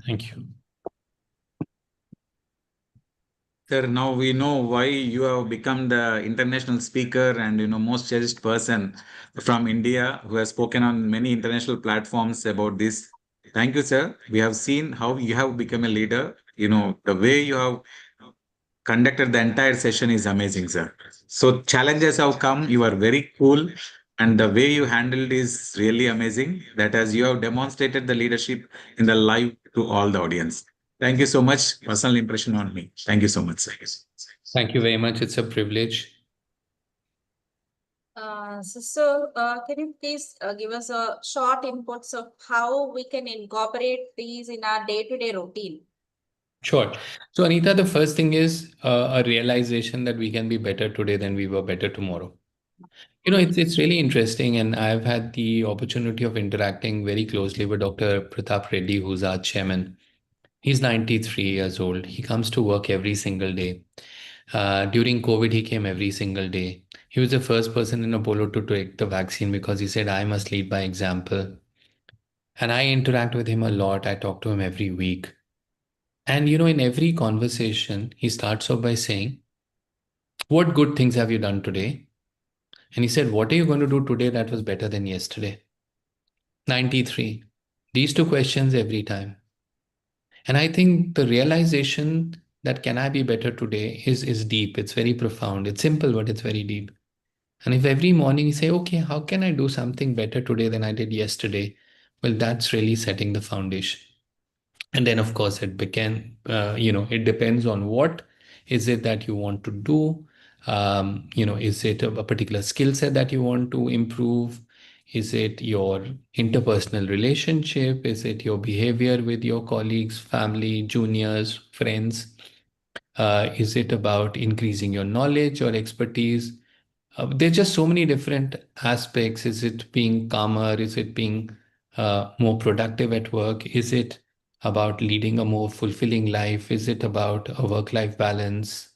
Thank you. Sir, now we know why you have become the international speaker and most cherished person from India who has spoken on many international platforms about this. Thank you, sir. We have seen how you have become a leader. The way you have conducted the entire session is amazing, sir. So challenges have come. You are very cool, and the way you handled is really amazing. That as you have demonstrated the leadership in the live to all the audience. Thank you so much. Personal impression on me. Thank you so much, sir. Thank you very much. It's a privilege. Can you please give us a short inputs of how we can incorporate these in our day-to-day routine? Sure. So, Anita, the first thing is a realization that we can be better today than we were better tomorrow. It's really interesting, and I've had the opportunity of interacting very closely with Dr. Pratap Reddy, who's our chairman. He's 93 years old. He comes to work every single day. During COVID, he came every single day. He was the first person in Apollo to take the vaccine because he said, I must lead by example. And I interact with him a lot. I talk to him every week. And, in every conversation, he starts off by saying, what good things have you done today? And he said, what are you going to do today that was better than yesterday? 93. These two questions every time. And I think the realization that can I be better today is deep. It's very profound. It's simple, but it's very deep. And if every morning you say, okay, how can I do something better today than I did yesterday? Well, that's really setting the foundation. And then, of course, it it depends on what is it that you want to do. Is it a particular skill set that you want to improve? Is it your interpersonal relationship? Is it your behavior with your colleagues, family, juniors, friends? Is it about increasing your knowledge or expertise? There's just so many different aspects. Is it being calmer? Is it being more productive at work? Is it about leading a more fulfilling life? Is it about a work-life balance?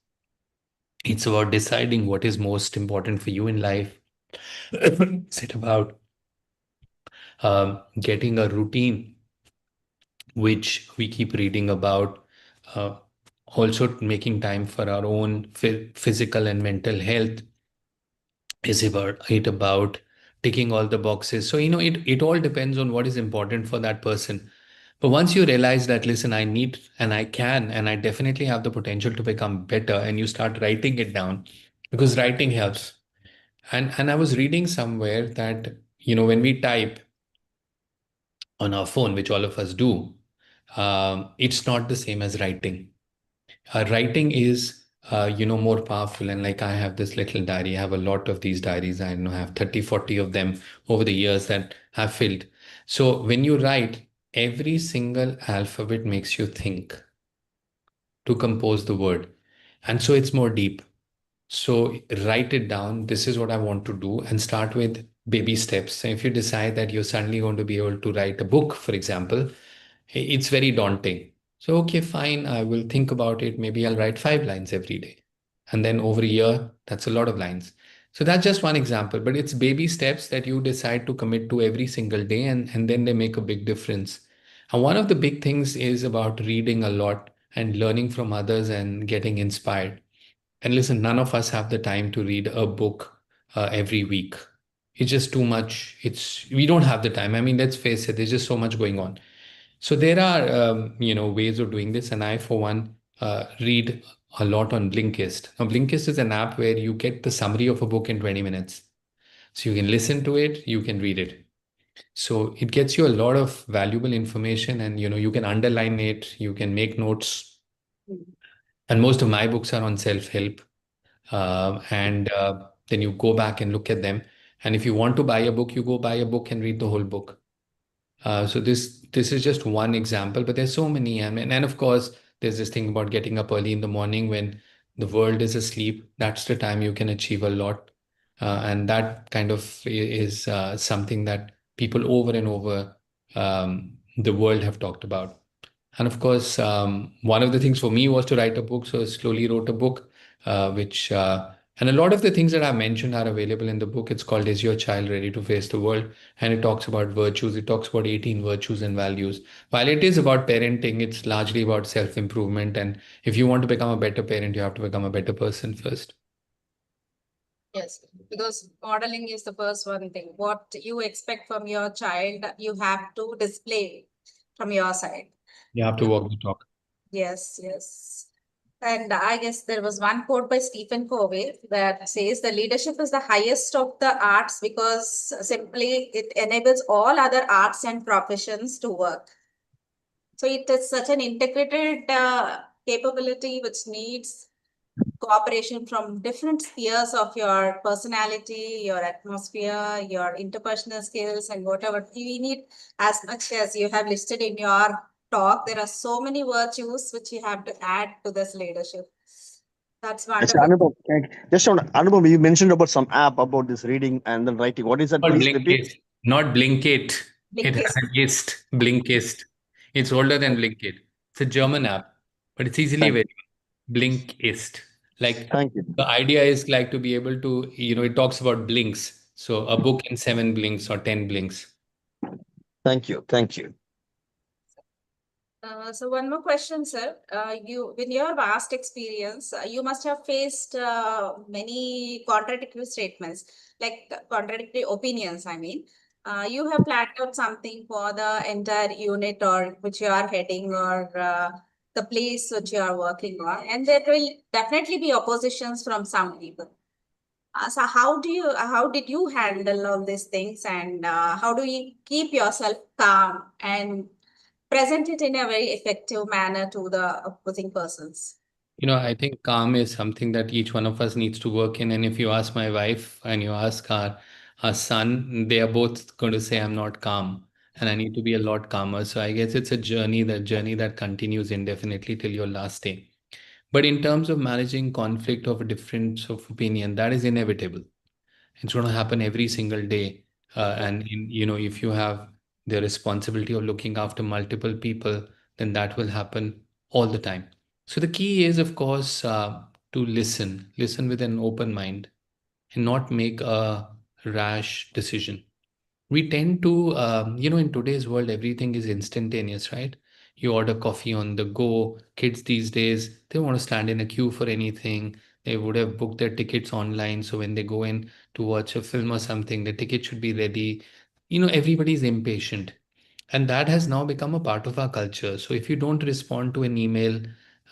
It's about deciding what is most important for you in life. Is it about getting a routine, which we keep reading about? Uh, Also, making time for our own physical and mental health. Is about ticking all the boxes. So, it all depends on what is important for that person. But once you realize that, listen, I need and I can, and I definitely have the potential to become better, and you start writing it down, because writing helps. And I was reading somewhere that, when we type on our phone, which all of us do, it's not the same as writing. Writing is, more powerful. And like, I have this little diary. I have a lot of these diaries. I know I have 30, 40 of them over the years that I've filled. So when you write, every single alphabet makes you think to compose the word. And so it's more deep. So write it down. This is what I want to do, and start with baby steps. So if you decide that you're suddenly going to be able to write a book, for example, it's very daunting. So, okay, fine, I will think about it. Maybe I'll write 5 lines every day. And then over a year, that's a lot of lines. So that's just one example, but it's baby steps that you decide to commit to every single day, and then they make a big difference. And one of the big things is about reading a lot and learning from others and getting inspired. And listen, none of us have the time to read a book every week. It's just too much. We don't have the time. I mean, let's face it, there's just so much going on. So there are, ways of doing this, and I, for one, read a lot on Blinkist. Now, Blinkist is an app where you get the summary of a book in 20 minutes. So you can listen to it, you can read it. So it gets you a lot of valuable information, and you can underline it, you can make notes. And most of my books are on self-help. And then you go back and look at them. And if you want to buy a book, you go buy a book and read the whole book. So this is just one example, but there's so many. And of course, there's this thing about getting up early in the morning when the world is asleep. That's the time you can achieve a lot. And that kind of is something that people over and over the world have talked about. And of course, one of the things for me was to write a book. So I slowly wrote a book, and a lot of the things that I mentioned are available in the book. It's called Is Your Child Ready to Face the World? And it talks about virtues. It talks about 18 virtues and values. While it is about parenting, it's largely about self-improvement. And if you want to become a better parent, you have to become a better person first. Yes, because modeling is the first one thing. What you expect from your child, you have to display from your side. You have to walk the talk. Yes, yes. And I guess there was one quote by Stephen Covey that says the leadership is the highest of the arts because simply it enables all other arts and professions to work. So it is such an integrated capability which needs cooperation from different spheres of your personality, your atmosphere, your interpersonal skills, and whatever we need. As much as you have listed in your talk, there are so many virtues which you have to add to this leadership. That's Yes, wonderful. Anubhav, just on Anubhav, you mentioned about some app about this reading and then writing. What is that? Not Please repeat. Blinkist, not Blinkit. It has Blinkist. an ist, Blinkist. It's older than Blinkit. It's a German app, but it's easily Thank, available. Blinkist. Like, thank you. the idea is like to be able to, it talks about blinks. So a book in 7 blinks or 10 blinks. Thank you. Thank you. So one more question, sir. With your vast experience, you must have faced many contradictory statements, like contradictory opinions. I mean, you have planned out something for the entire unit or which you are heading or the place which you are working on, and there will definitely be oppositions from some people. So how did you handle all these things, and how do you keep yourself calm and present it in a very effective manner to the opposing persons? I think calm is something that each one of us needs to work in. And if you ask my wife and you ask our son, they are both going to say, I'm not calm and I need to be a lot calmer. So I guess it's a journey that continues indefinitely till your last day. But in terms of managing conflict of a difference of opinion, that is inevitable. It's going to happen every single day. If you have the responsibility of looking after multiple people, then that will happen all the time. So the key is, of course, to listen with an open mind and not make a rash decision. We tend to, in today's world, everything is instantaneous, right? You order coffee on the go. Kids these days, they want to stand in a queue for anything. They would have booked their tickets online. So when they go in to watch a film or something, the ticket should be ready. Everybody's impatient. And that has now become a part of our culture. So if you don't respond to an email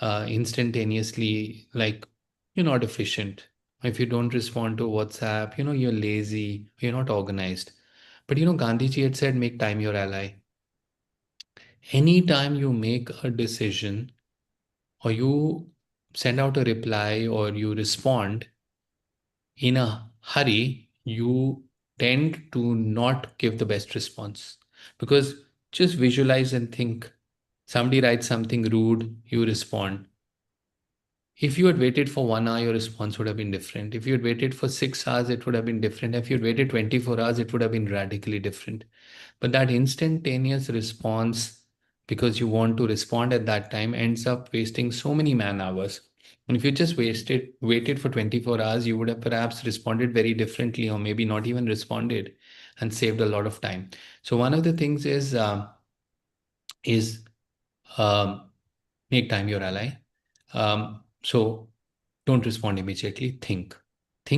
instantaneously, like you're not efficient. If you don't respond to WhatsApp, you're lazy, you're not organized. But Gandhiji had said, make time your ally. Anytime you make a decision or you send out a reply or you respond in a hurry, you tend to not give the best response. Because just visualize and think. Somebody writes something rude, you respond. If you had waited for 1 hour, your response would have been different. If you had waited for 6 hours, it would have been different. If you had waited 24 hours, it would have been radically different. But that instantaneous response, because you want to respond at that time, ends up wasting so many man hours. And if you just waited for 24 hours, you would have perhaps responded very differently, or maybe not even responded, and saved a lot of time. So one of the things is um, make time your ally. So don't respond immediately. Think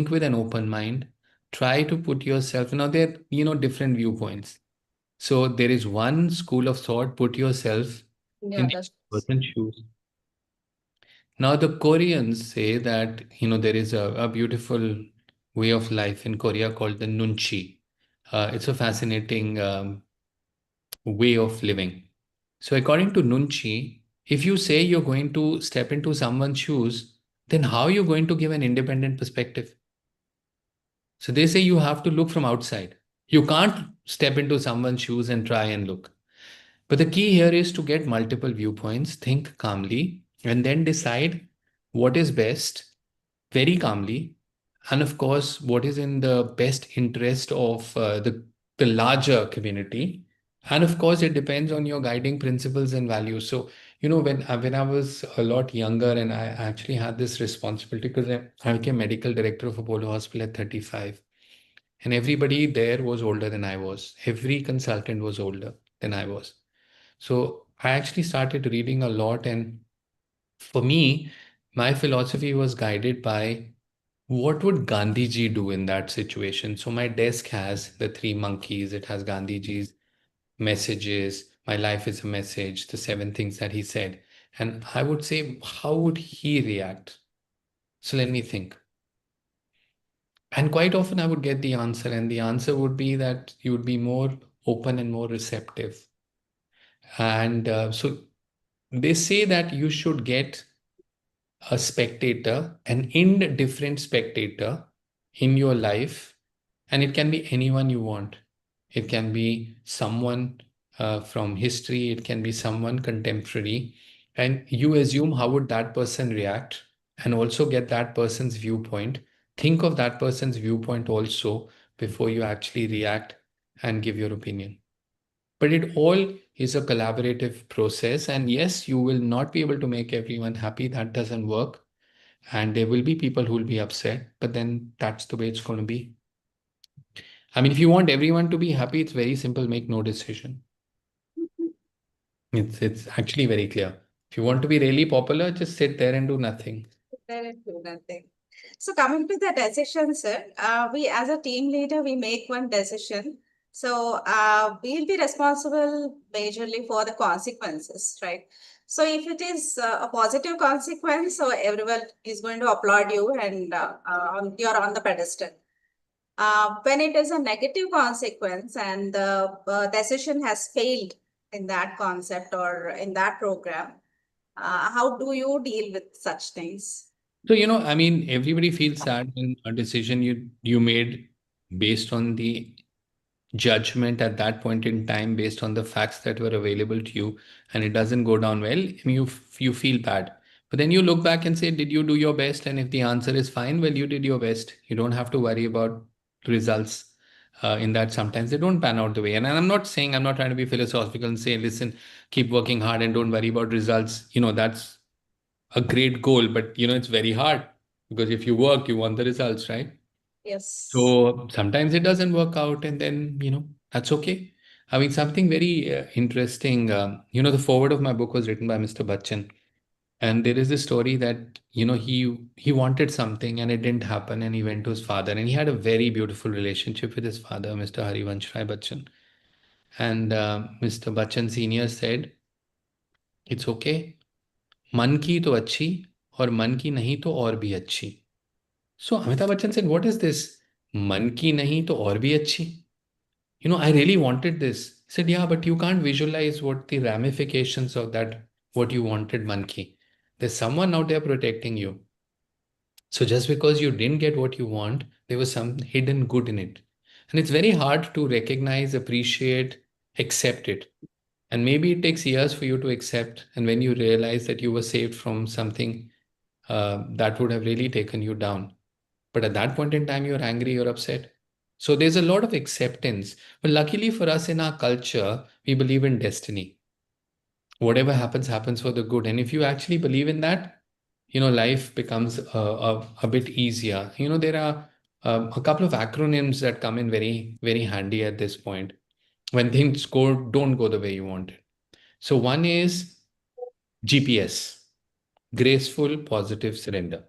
with an open mind. Try to put yourself. Now there, different viewpoints. So there is one school of thought. Put yourself Yeah, in the that's person's shoes. Now the Koreans say that there is a beautiful way of life in Korea called the nunchi. It's a fascinating way of living. So according to Nunchi, if you say you're going to step into someone's shoes, then how are you going to give an independent perspective? So they say you have to look from outside. You can't step into someone's shoes and try and look. But the key here is to get multiple viewpoints, think calmly, and then decide what is best very calmly. And of course, what is in the best interest of the larger community. And of course, it depends on your guiding principles and values. So, when I was a lot younger and I actually had this responsibility because I became medical director of Apollo Hospital at 35. And everybody there was older than I was. Every consultant was older than I was. So I actually started reading a lot. And for me, my philosophy was guided by what would Gandhiji do in that situation? So my desk has the three monkeys. It has Gandhiji's messages. My life is a message, the 7 things that he said. And I would say, how would he react? So let me think. And quite often I would get the answer, and the answer would be that you would be more open and more receptive. And so they say that you should get a spectator, an indifferent spectator in your life, and it can be anyone you want. It can be someone from history, it can be someone contemporary, and you assume how would that person react and also get that person's viewpoint. Think of that person's viewpoint also before you actually react and give your opinion. But it all is a collaborative process. And yes, you will not be able to make everyone happy. That doesn't work. And there will be people who will be upset, but then that's the way it's going to be. I mean, if you want everyone to be happy, it's very simple. Make no decision. It's actually very clear. If you want to be really popular, just sit there and do nothing. very true, nothing. So coming to the decision, sir, we as a team leader, we make one decision. So we'll be responsible majorly for the consequences, right? So if it is a positive consequence, so everyone is going to applaud you and you're on the pedestal. When it is a negative consequence and the decision has failed in that concept or in that program, how do you deal with such things? So, I mean, everybody feels sad when a decision you made based on the judgment at that point in time, based on the facts that were available to you, and it doesn't go down well, I mean, you feel bad. But then you look back and say, did you do your best? And if the answer is fine, well, you did your best. You don't have to worry about results. In that sometimes they don't pan out the way. And I'm not trying to be philosophical and say, listen, keep working hard and don't worry about results. That's a great goal, but it's very hard. because if you work, you want the results, right? Yes. So sometimes it doesn't work out, and then, that's okay. I mean, something very interesting. The foreword of my book was written by Mr. Bachchan. And there is this story that, he wanted something and it didn't happen, and he went to his father, and he had a very beautiful relationship with his father, Mr. Harivansh Rai Bachchan. And Mr. Bachchan Senior said, it's okay. मन की तो अच्छी और मन की नहीं तो और भी अच्छी. So Amitabh Bachchan said, what is this? Man ki nahi to aur bhi achhi. I really wanted this. He said, yeah, but you can't visualize what the ramifications of that, what you wanted, man ki. There's someone out there protecting you. So just because you didn't get what you want, there was some hidden good in it. And it's very hard to recognize, appreciate, accept it. And maybe it takes years for you to accept. And when you realize that you were saved from something that would have really taken you down. But at that point in time, you're angry, you're upset. So there's a lot of acceptance. But luckily for us in our culture, we believe in destiny. Whatever happens, happens for the good. And if you actually believe in that, life becomes a bit easier. There are a couple of acronyms that come in very, very handy at this point when things don't go the way you want it. So one is GPS, graceful, positive surrender.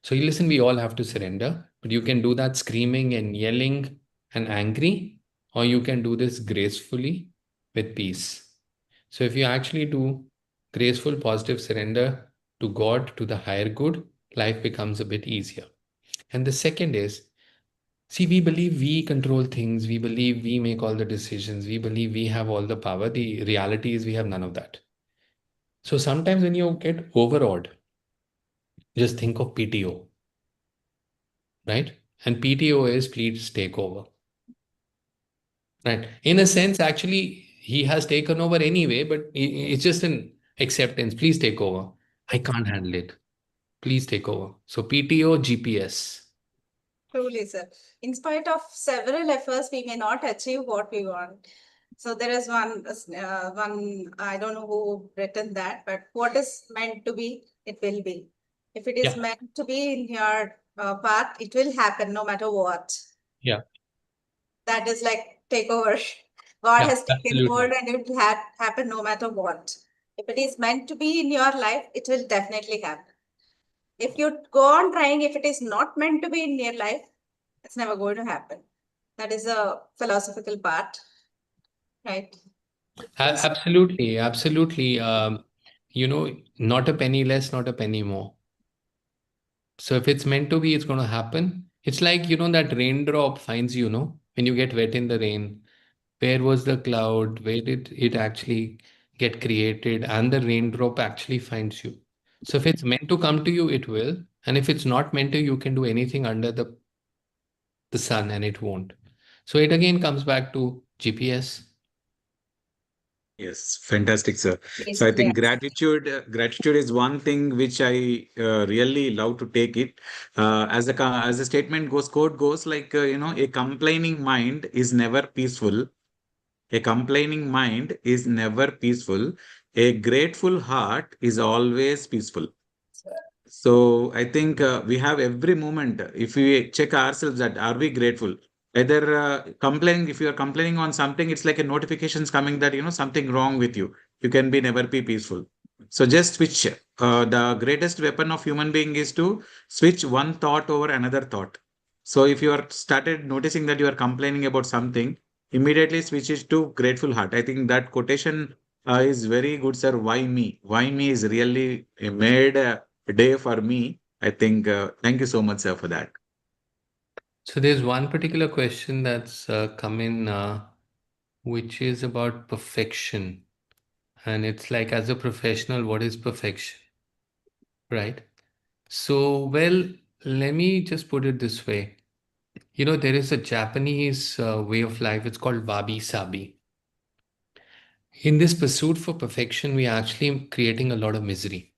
So you listen, we all have to surrender, but you can do that screaming and yelling and angry, or you can do this gracefully with peace. So if you actually do graceful, positive surrender to God, to the higher good, life becomes a bit easier. And the second is, see, we believe we control things. We believe we make all the decisions. We believe we have all the power. The reality is we have none of that. So sometimes when you get overawed, just think of PTO, right? And PTO is please take over, right? In a sense, actually, he has taken over anyway, but it's just an acceptance. Please take over. I can't handle it. Please take over. So PTO, GPS. Truly, sir. In spite of several efforts, we may not achieve what we want. So there is one, I don't know who written that, but what is meant to be, it will be. If it is Yeah. meant to be in your path, it will happen no matter what. Yeah. That is like takeover. God Yeah, has taken absolutely. hold and it will happen no matter what. If it is meant to be in your life, it will definitely happen. If you go on trying, if it is not meant to be in your life, it's never going to happen. That is a philosophical part, right? Absolutely. Absolutely. Not a penny less, not a penny more. So if it's meant to be, it's going to happen. It's like, that raindrop finds you, when you get wet in the rain. Where was the cloud? Where did it actually get created? And the raindrop actually finds you. So if it's meant to come to you, it will. And if it's not meant to, you can do anything under the sun and it won't. So it again comes back to GPS. Yes, fantastic, sir. Yes, So I think yes. gratitude is one thing which I really love to take it. As the statement goes, quote goes like, a complaining mind is never peaceful. A complaining mind is never peaceful. A grateful heart is always peaceful. So I think we have every moment. If we check ourselves, that are we grateful? Either complaining, if you are complaining on something, it's like a notifications coming that something wrong with you. You can be never be peaceful. So just switch. The greatest weapon of human being is to switch one thought over another thought. So if you are started noticing that you are complaining about something, immediately switch it to grateful heart. I think that quotation is very good, sir. Why me? Why me is really made a day for me. I think, thank you so much, sir, for that. So there's one particular question that's come in, which is about perfection. And it's like, as a professional, what is perfection? Right? So, well, let me just put it this way. There is a Japanese way of life. It's called wabi sabi. In this pursuit for perfection, we are actually creating a lot of misery.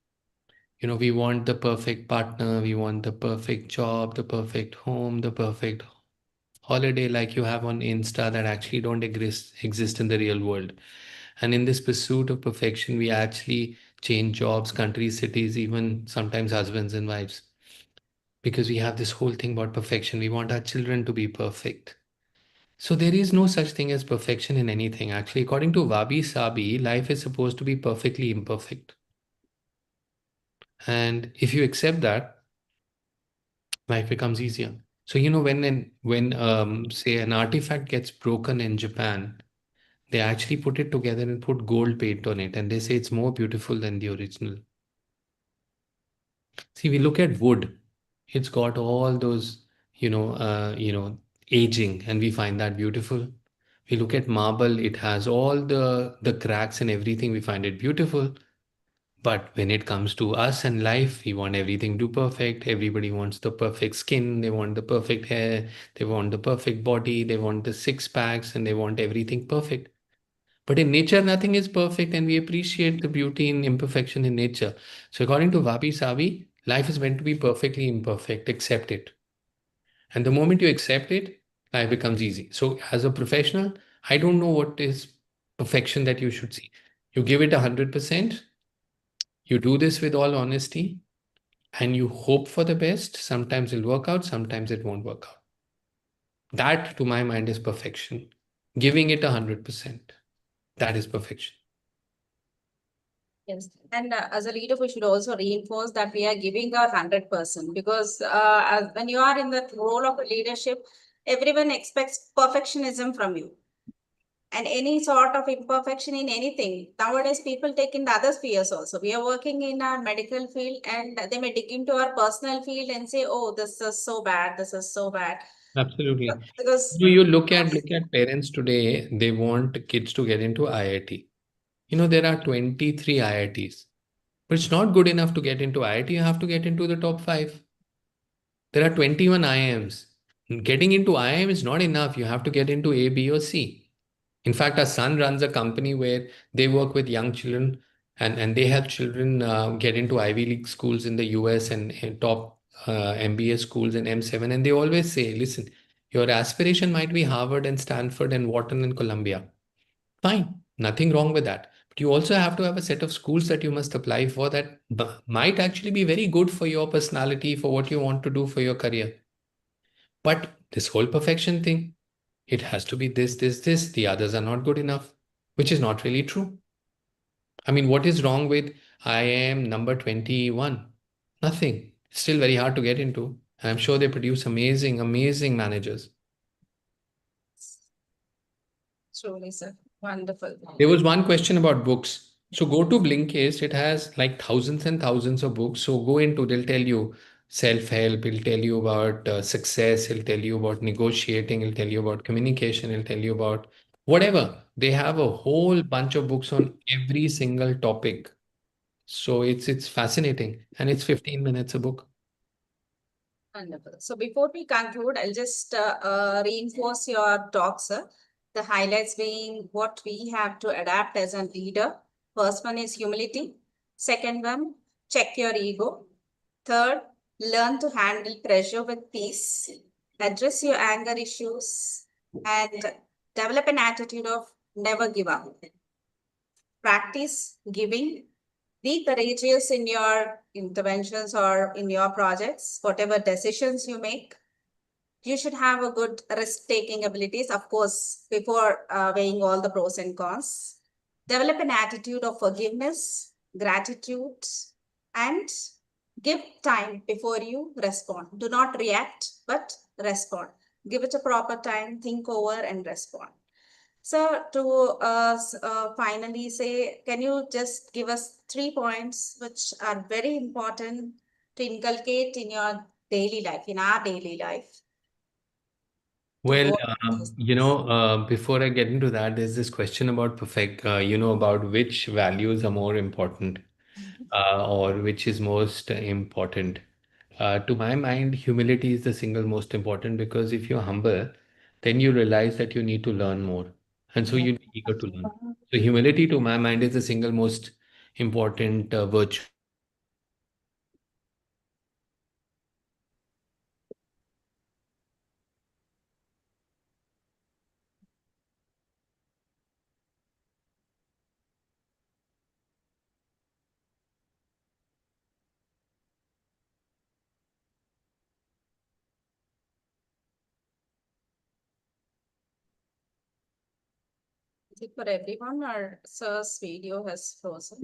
We want the perfect partner, we want the perfect job, the perfect home, the perfect holiday like you have on Insta that actually don't exist in the real world. And in this pursuit of perfection, we actually change jobs, countries, cities, even sometimes husbands and wives. because we have this whole thing about perfection. We want our children to be perfect. So there is no such thing as perfection in anything. Actually, according to Wabi Sabi, life is supposed to be perfectly imperfect. And if you accept that, life becomes easier. So when say an artifact gets broken in Japan, they actually put it together and put gold paint on it, and they say it's more beautiful than the original. See, we look at wood; it's got all those, aging, and we find that beautiful. We look at marble; it has all the cracks and everything. We find it beautiful. But when it comes to us and life, we want everything to perfect. Everybody wants the perfect skin. They want the perfect hair. They want the perfect body. They want the six packs, and they want everything perfect. But in nature, nothing is perfect, and we appreciate the beauty in imperfection in nature. So, according to Wabi Sabi, life is meant to be perfectly imperfect. Accept it. And the moment you accept it, life becomes easy. So, as a professional, I don't know what is perfection that you should see. You give it 100%. You do this with all honesty, and you hope for the best. Sometimes it'll work out, sometimes it won't work out. That, to my mind, is perfection. Giving it 100%. That is perfection. Yes, and as a leader, we should also reinforce that we are giving our 100%, because when you are in the role of leadership, everyone expects perfectionism from you. And any sort of imperfection in anything, nowadays people take in the other spheres also. We are working in our medical field, and they may dig into our personal field and say, oh, this is so bad, this is so bad. Absolutely. Because You look at parents today, they want kids to get into IIT. There are 23 IITs, but it's not good enough to get into IIT. You have to get into the top five. There are 21 IIMs. Getting into IIM is not enough. You have to get into A, B, or C. In fact, our son runs a company where they work with young children, and they help children get into Ivy League schools in the US, and top MBA schools in M7. And they always say, listen, your aspiration might be Harvard and Stanford and Wharton and Columbia. Fine, nothing wrong with that. But you also have to have a set of schools that you must apply for that might actually be very good for your personality, for what you want to do for your career. But this whole perfection thing, it has to be this, this, this. The others are not good enough, which is not really true. I mean, what is wrong with I am number 21? Nothing. It's still very hard to get into. I'm sure they produce amazing, amazing managers. truly, sir, wonderful. There was one question about books. So go to Blinkist. It has like thousands and thousands of books. So go into, they'll tell you self-help, it'll tell you about success, it'll tell you about negotiating, it'll tell you about communication, it'll tell you about whatever. They have a whole bunch of books on every single topic. So it's fascinating, and it's 15 minutes a book. Wonderful. So before we conclude, I'll just reinforce your talk, sir. The highlights being what we have to adapt as a leader. First one is humility. Second one, check your ego. Third, learn to handle pressure with peace. Address your anger issues and develop an attitude of never give up. Practice giving. Be courageous in your interventions or in your projects, whatever decisions you make. You should have a good risk-taking abilities, of course, before weighing all the pros and cons. Develop an attitude of forgiveness, gratitude, and give time before you respond. Do not react, but respond. Give it a proper time, think over and respond. So to finally say, can you just give us 3 points which are very important to inculcate in your daily life, in our daily life? Well, Go on this. before I get into that, there's this question about about which values are more important, or which is most important. To my mind, humility is the single most important, because if you're humble, then you realize that you need to learn more. And so you're eager to learn. So humility, to my mind, is the single most important virtue. Is it for everyone or sir's video has frozen?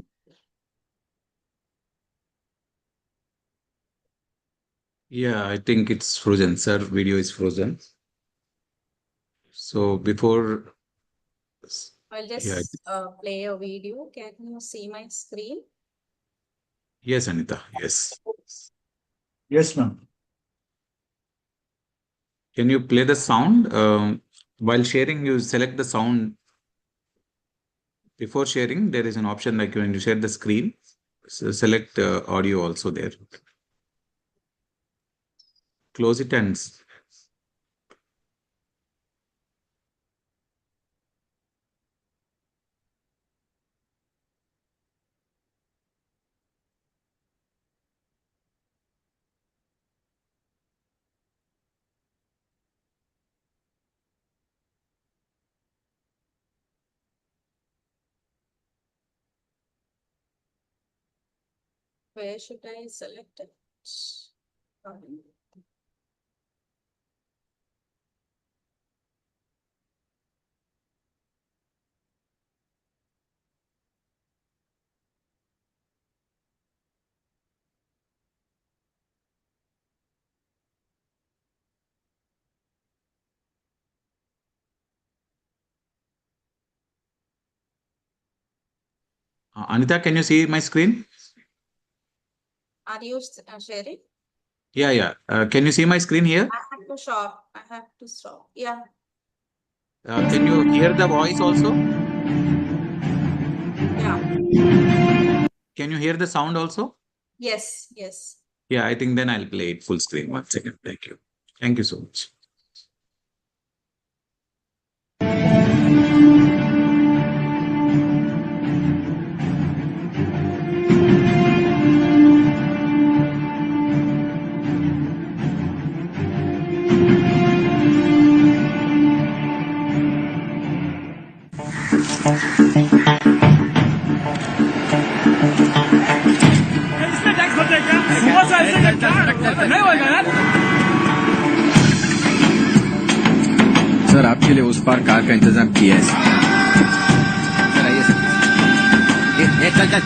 Yeah, I think it's frozen, sir. Video is frozen. So before, I'll yeah, just play a video. Can you see my screen? yes, Anita, yes. Yes, ma'am. Can you play the sound? While sharing, you select the sound. Before sharing, there is an option like when you share the screen, so select audio also there. Close it and Where should I select it? Anita, can you see my screen? Are you sharing? Yeah, yeah. Can you see my screen here? I have to stop. I have to stop. Yeah. Can you hear the voice also? Yeah. Can you hear the sound also? Yes. Yes. Yeah, I think then I'll play it full screen. 1 second. Thank you. Thank you so much. इसमें tax भरते हैं क्या? सुबह से ऐसे करता है? नहीं होगा यार। सर आपके लिए उस पार कार का इंतजाम किया है सर आइए सर चल चल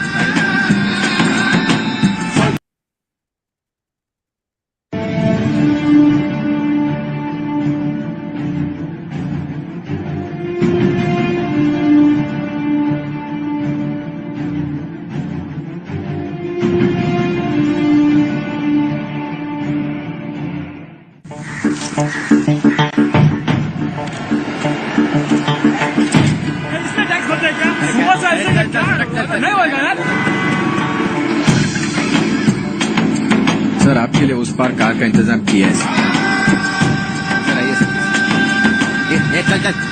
इसमें टैक्स भरते हैं क्या? सुबह से ऐसे करता है? नहीं होगा यार। सर आपके लिए उस पार कार का इंतजाम किया है सर आइए सर चल चल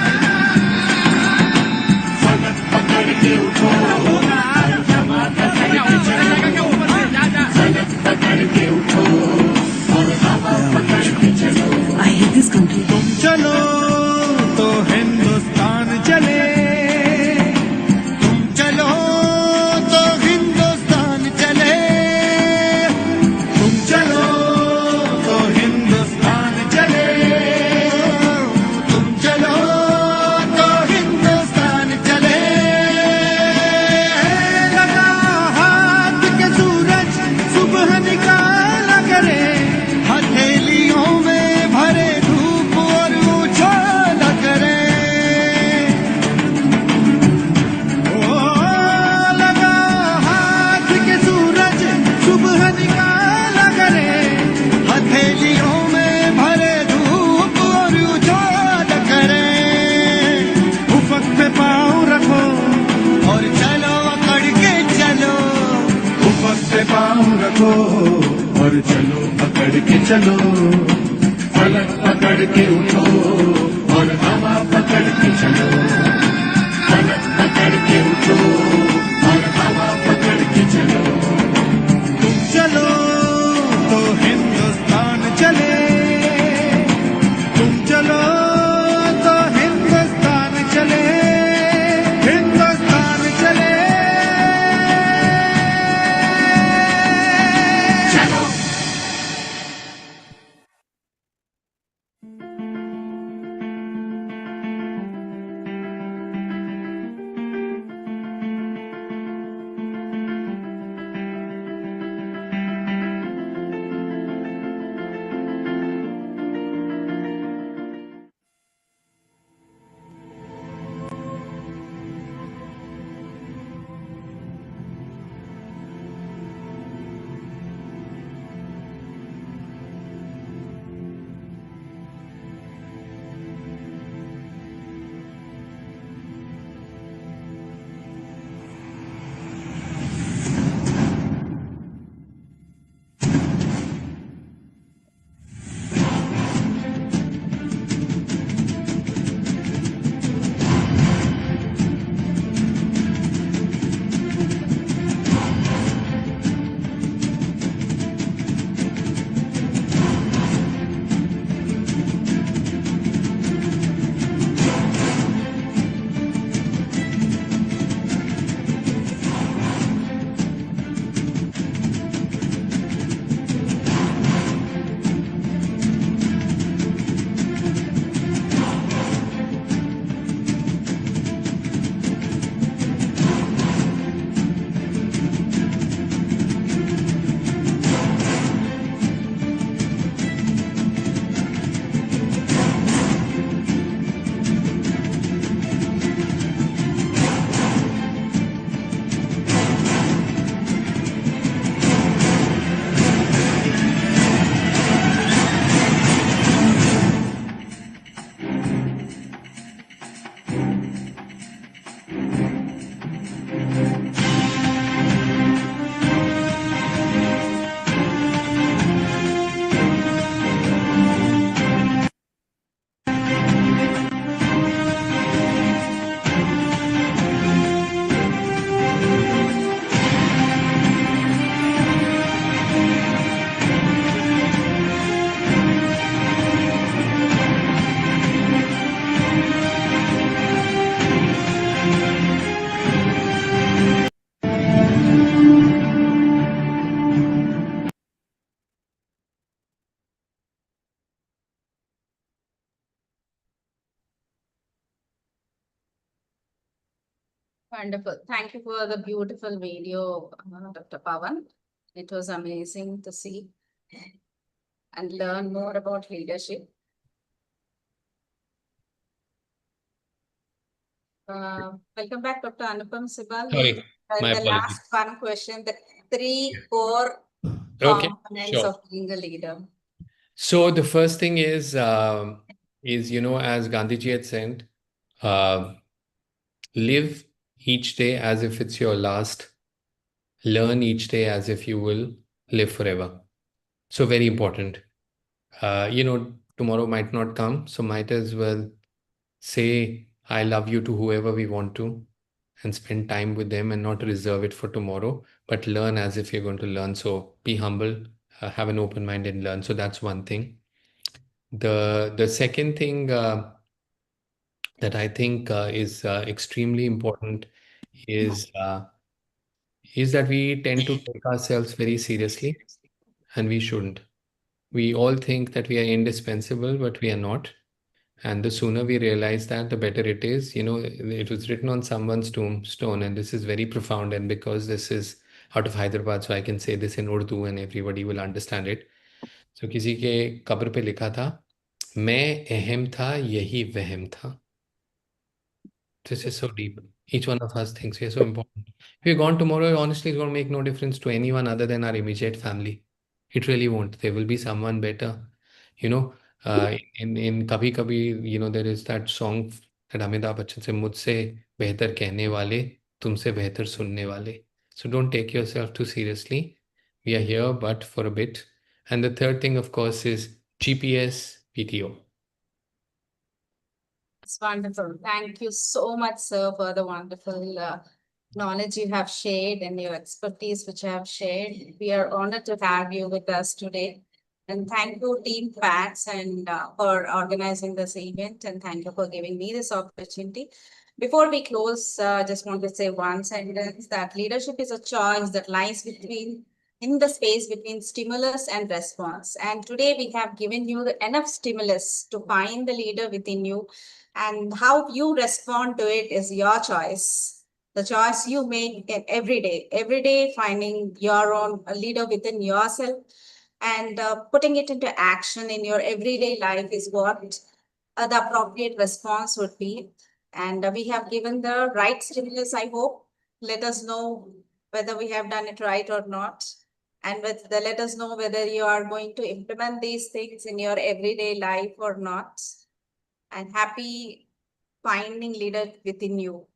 I hate this country. चलो तो हिंदुस्तान चले तुम चलो तो हिंदुस्तान चले तुम चलो तो हिंदुस्तान चले तुम चलो तो हिंदुस्तान चले लगा हाथ के सूरज सुबह निकाला करे हथेलियों में भरे धूप और उछाला करे ओ लगा हाथ के सूरज सुबह निकाला करे हथेलियों में भरे धूप और उछाला करे उफक पे पाँव रखो और चलो अकड़ के चलो उफक पे पाँव रखो और चलो पकड़ के चलो फलक पकड़ के उठो और हवा पकड़ के चलो फलक पकड़ के उठो और हवा पकड़ के चलो तुम चलो तो हिंदुस्तान चले तुम चलो तो हिंदुस्तान चले हिंदुस्तान चले चलो Wonderful. Thank you for the beautiful video, Dr. Pawan. It was amazing to see and learn more about leadership. Welcome back, Dr. Anupam Sibal. Sorry, my The apologies. last one question, the 3 core Okay, components sure. of being a leader. So the first thing is, as Gandhiji had said, live each day as if it's your last. Learn each day as if you will live forever. So very important. Tomorrow might not come, so might as well say I love you to whoever we want to and spend time with them and not reserve it for tomorrow, but learn as if you're going to learn. So be humble, have an open mind and learn. So that's one thing. The second thing that I think is extremely important is that we tend to take ourselves very seriously, and we shouldn't. We all think that we are indispensable, but we are not. And the sooner we realize that, the better it is. It was written on someone's tombstone, and this is very profound. And because this is out of Hyderabad, so I can say this in Urdu and everybody will understand it. So किसी के कब्र पे लिखा था, मैं अहम था, यही वहम था. This is so deep. Each one of us thinks we are so important. If we're gone tomorrow, honestly, it's going to make no difference to anyone other than our immediate family. It really won't. There will be someone better. You know, in Kabhi Kabhi, there is that song that Amitabh Bachchan said, मुझसे बेहतर कहने वाले, तुमसे बेहतर सुनने वाले. So don't take yourself too seriously. We are here, but for a bit. And the third thing, of course, is GPS PTO. It's wonderful. Thank you so much, sir, for the wonderful knowledge you have shared and your expertise which you have shared. We are honored to have you with us today. And thank you, Team PATS, and for organizing this event. And thank you for giving me this opportunity. Before we close, I just want to say one sentence that leadership is a choice that lies in the space between stimulus and response. And today we have given you enough stimulus to find the leader within you, and how you respond to it is your choice. The choice you make every day finding your own leader within yourself and putting it into action in your everyday life is what the appropriate response would be. And we have given the right stimulus, I hope. Let us know whether we have done it right or not. And let us know whether you are going to implement these things in your everyday life or not. And happy finding leader within you.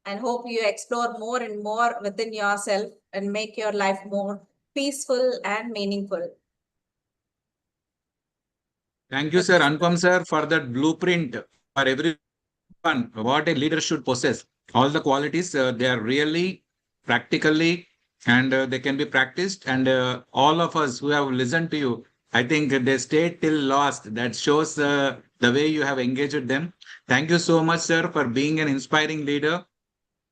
And hope you explore more and more within yourself and make your life more peaceful and meaningful. Thank you, sir, Anupam sir, for that blueprint for everyone, what a leader should possess. All the qualities, they are really practically and they can be practiced. And all of us who have listened to you, I think they stayed till last. That shows the way you have engaged them. Thank you so much, sir, for being an inspiring leader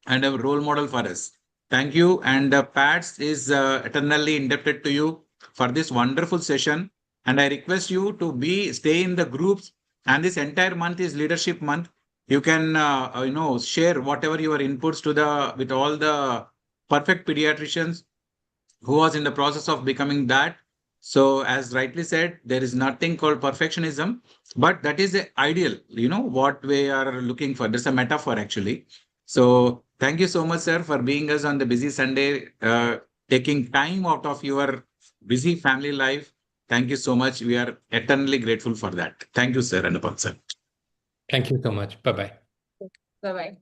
and a role model for us. Thank you. And PATS is eternally indebted to you for this wonderful session. And I request you to stay in the groups. And this entire month is Leadership Month. You can, share whatever your inputs with all the perfect pediatricians who was in the process of becoming that. So, as rightly said, there is nothing called perfectionism, but that is the ideal, what we are looking for. There's a metaphor actually. So, thank you so much, sir, for being us on the busy Sunday, taking time out of your busy family life. Thank you so much. We are eternally grateful for that. Thank you, sir, Anupam sir. Thank you so much. Bye-bye. Bye-bye.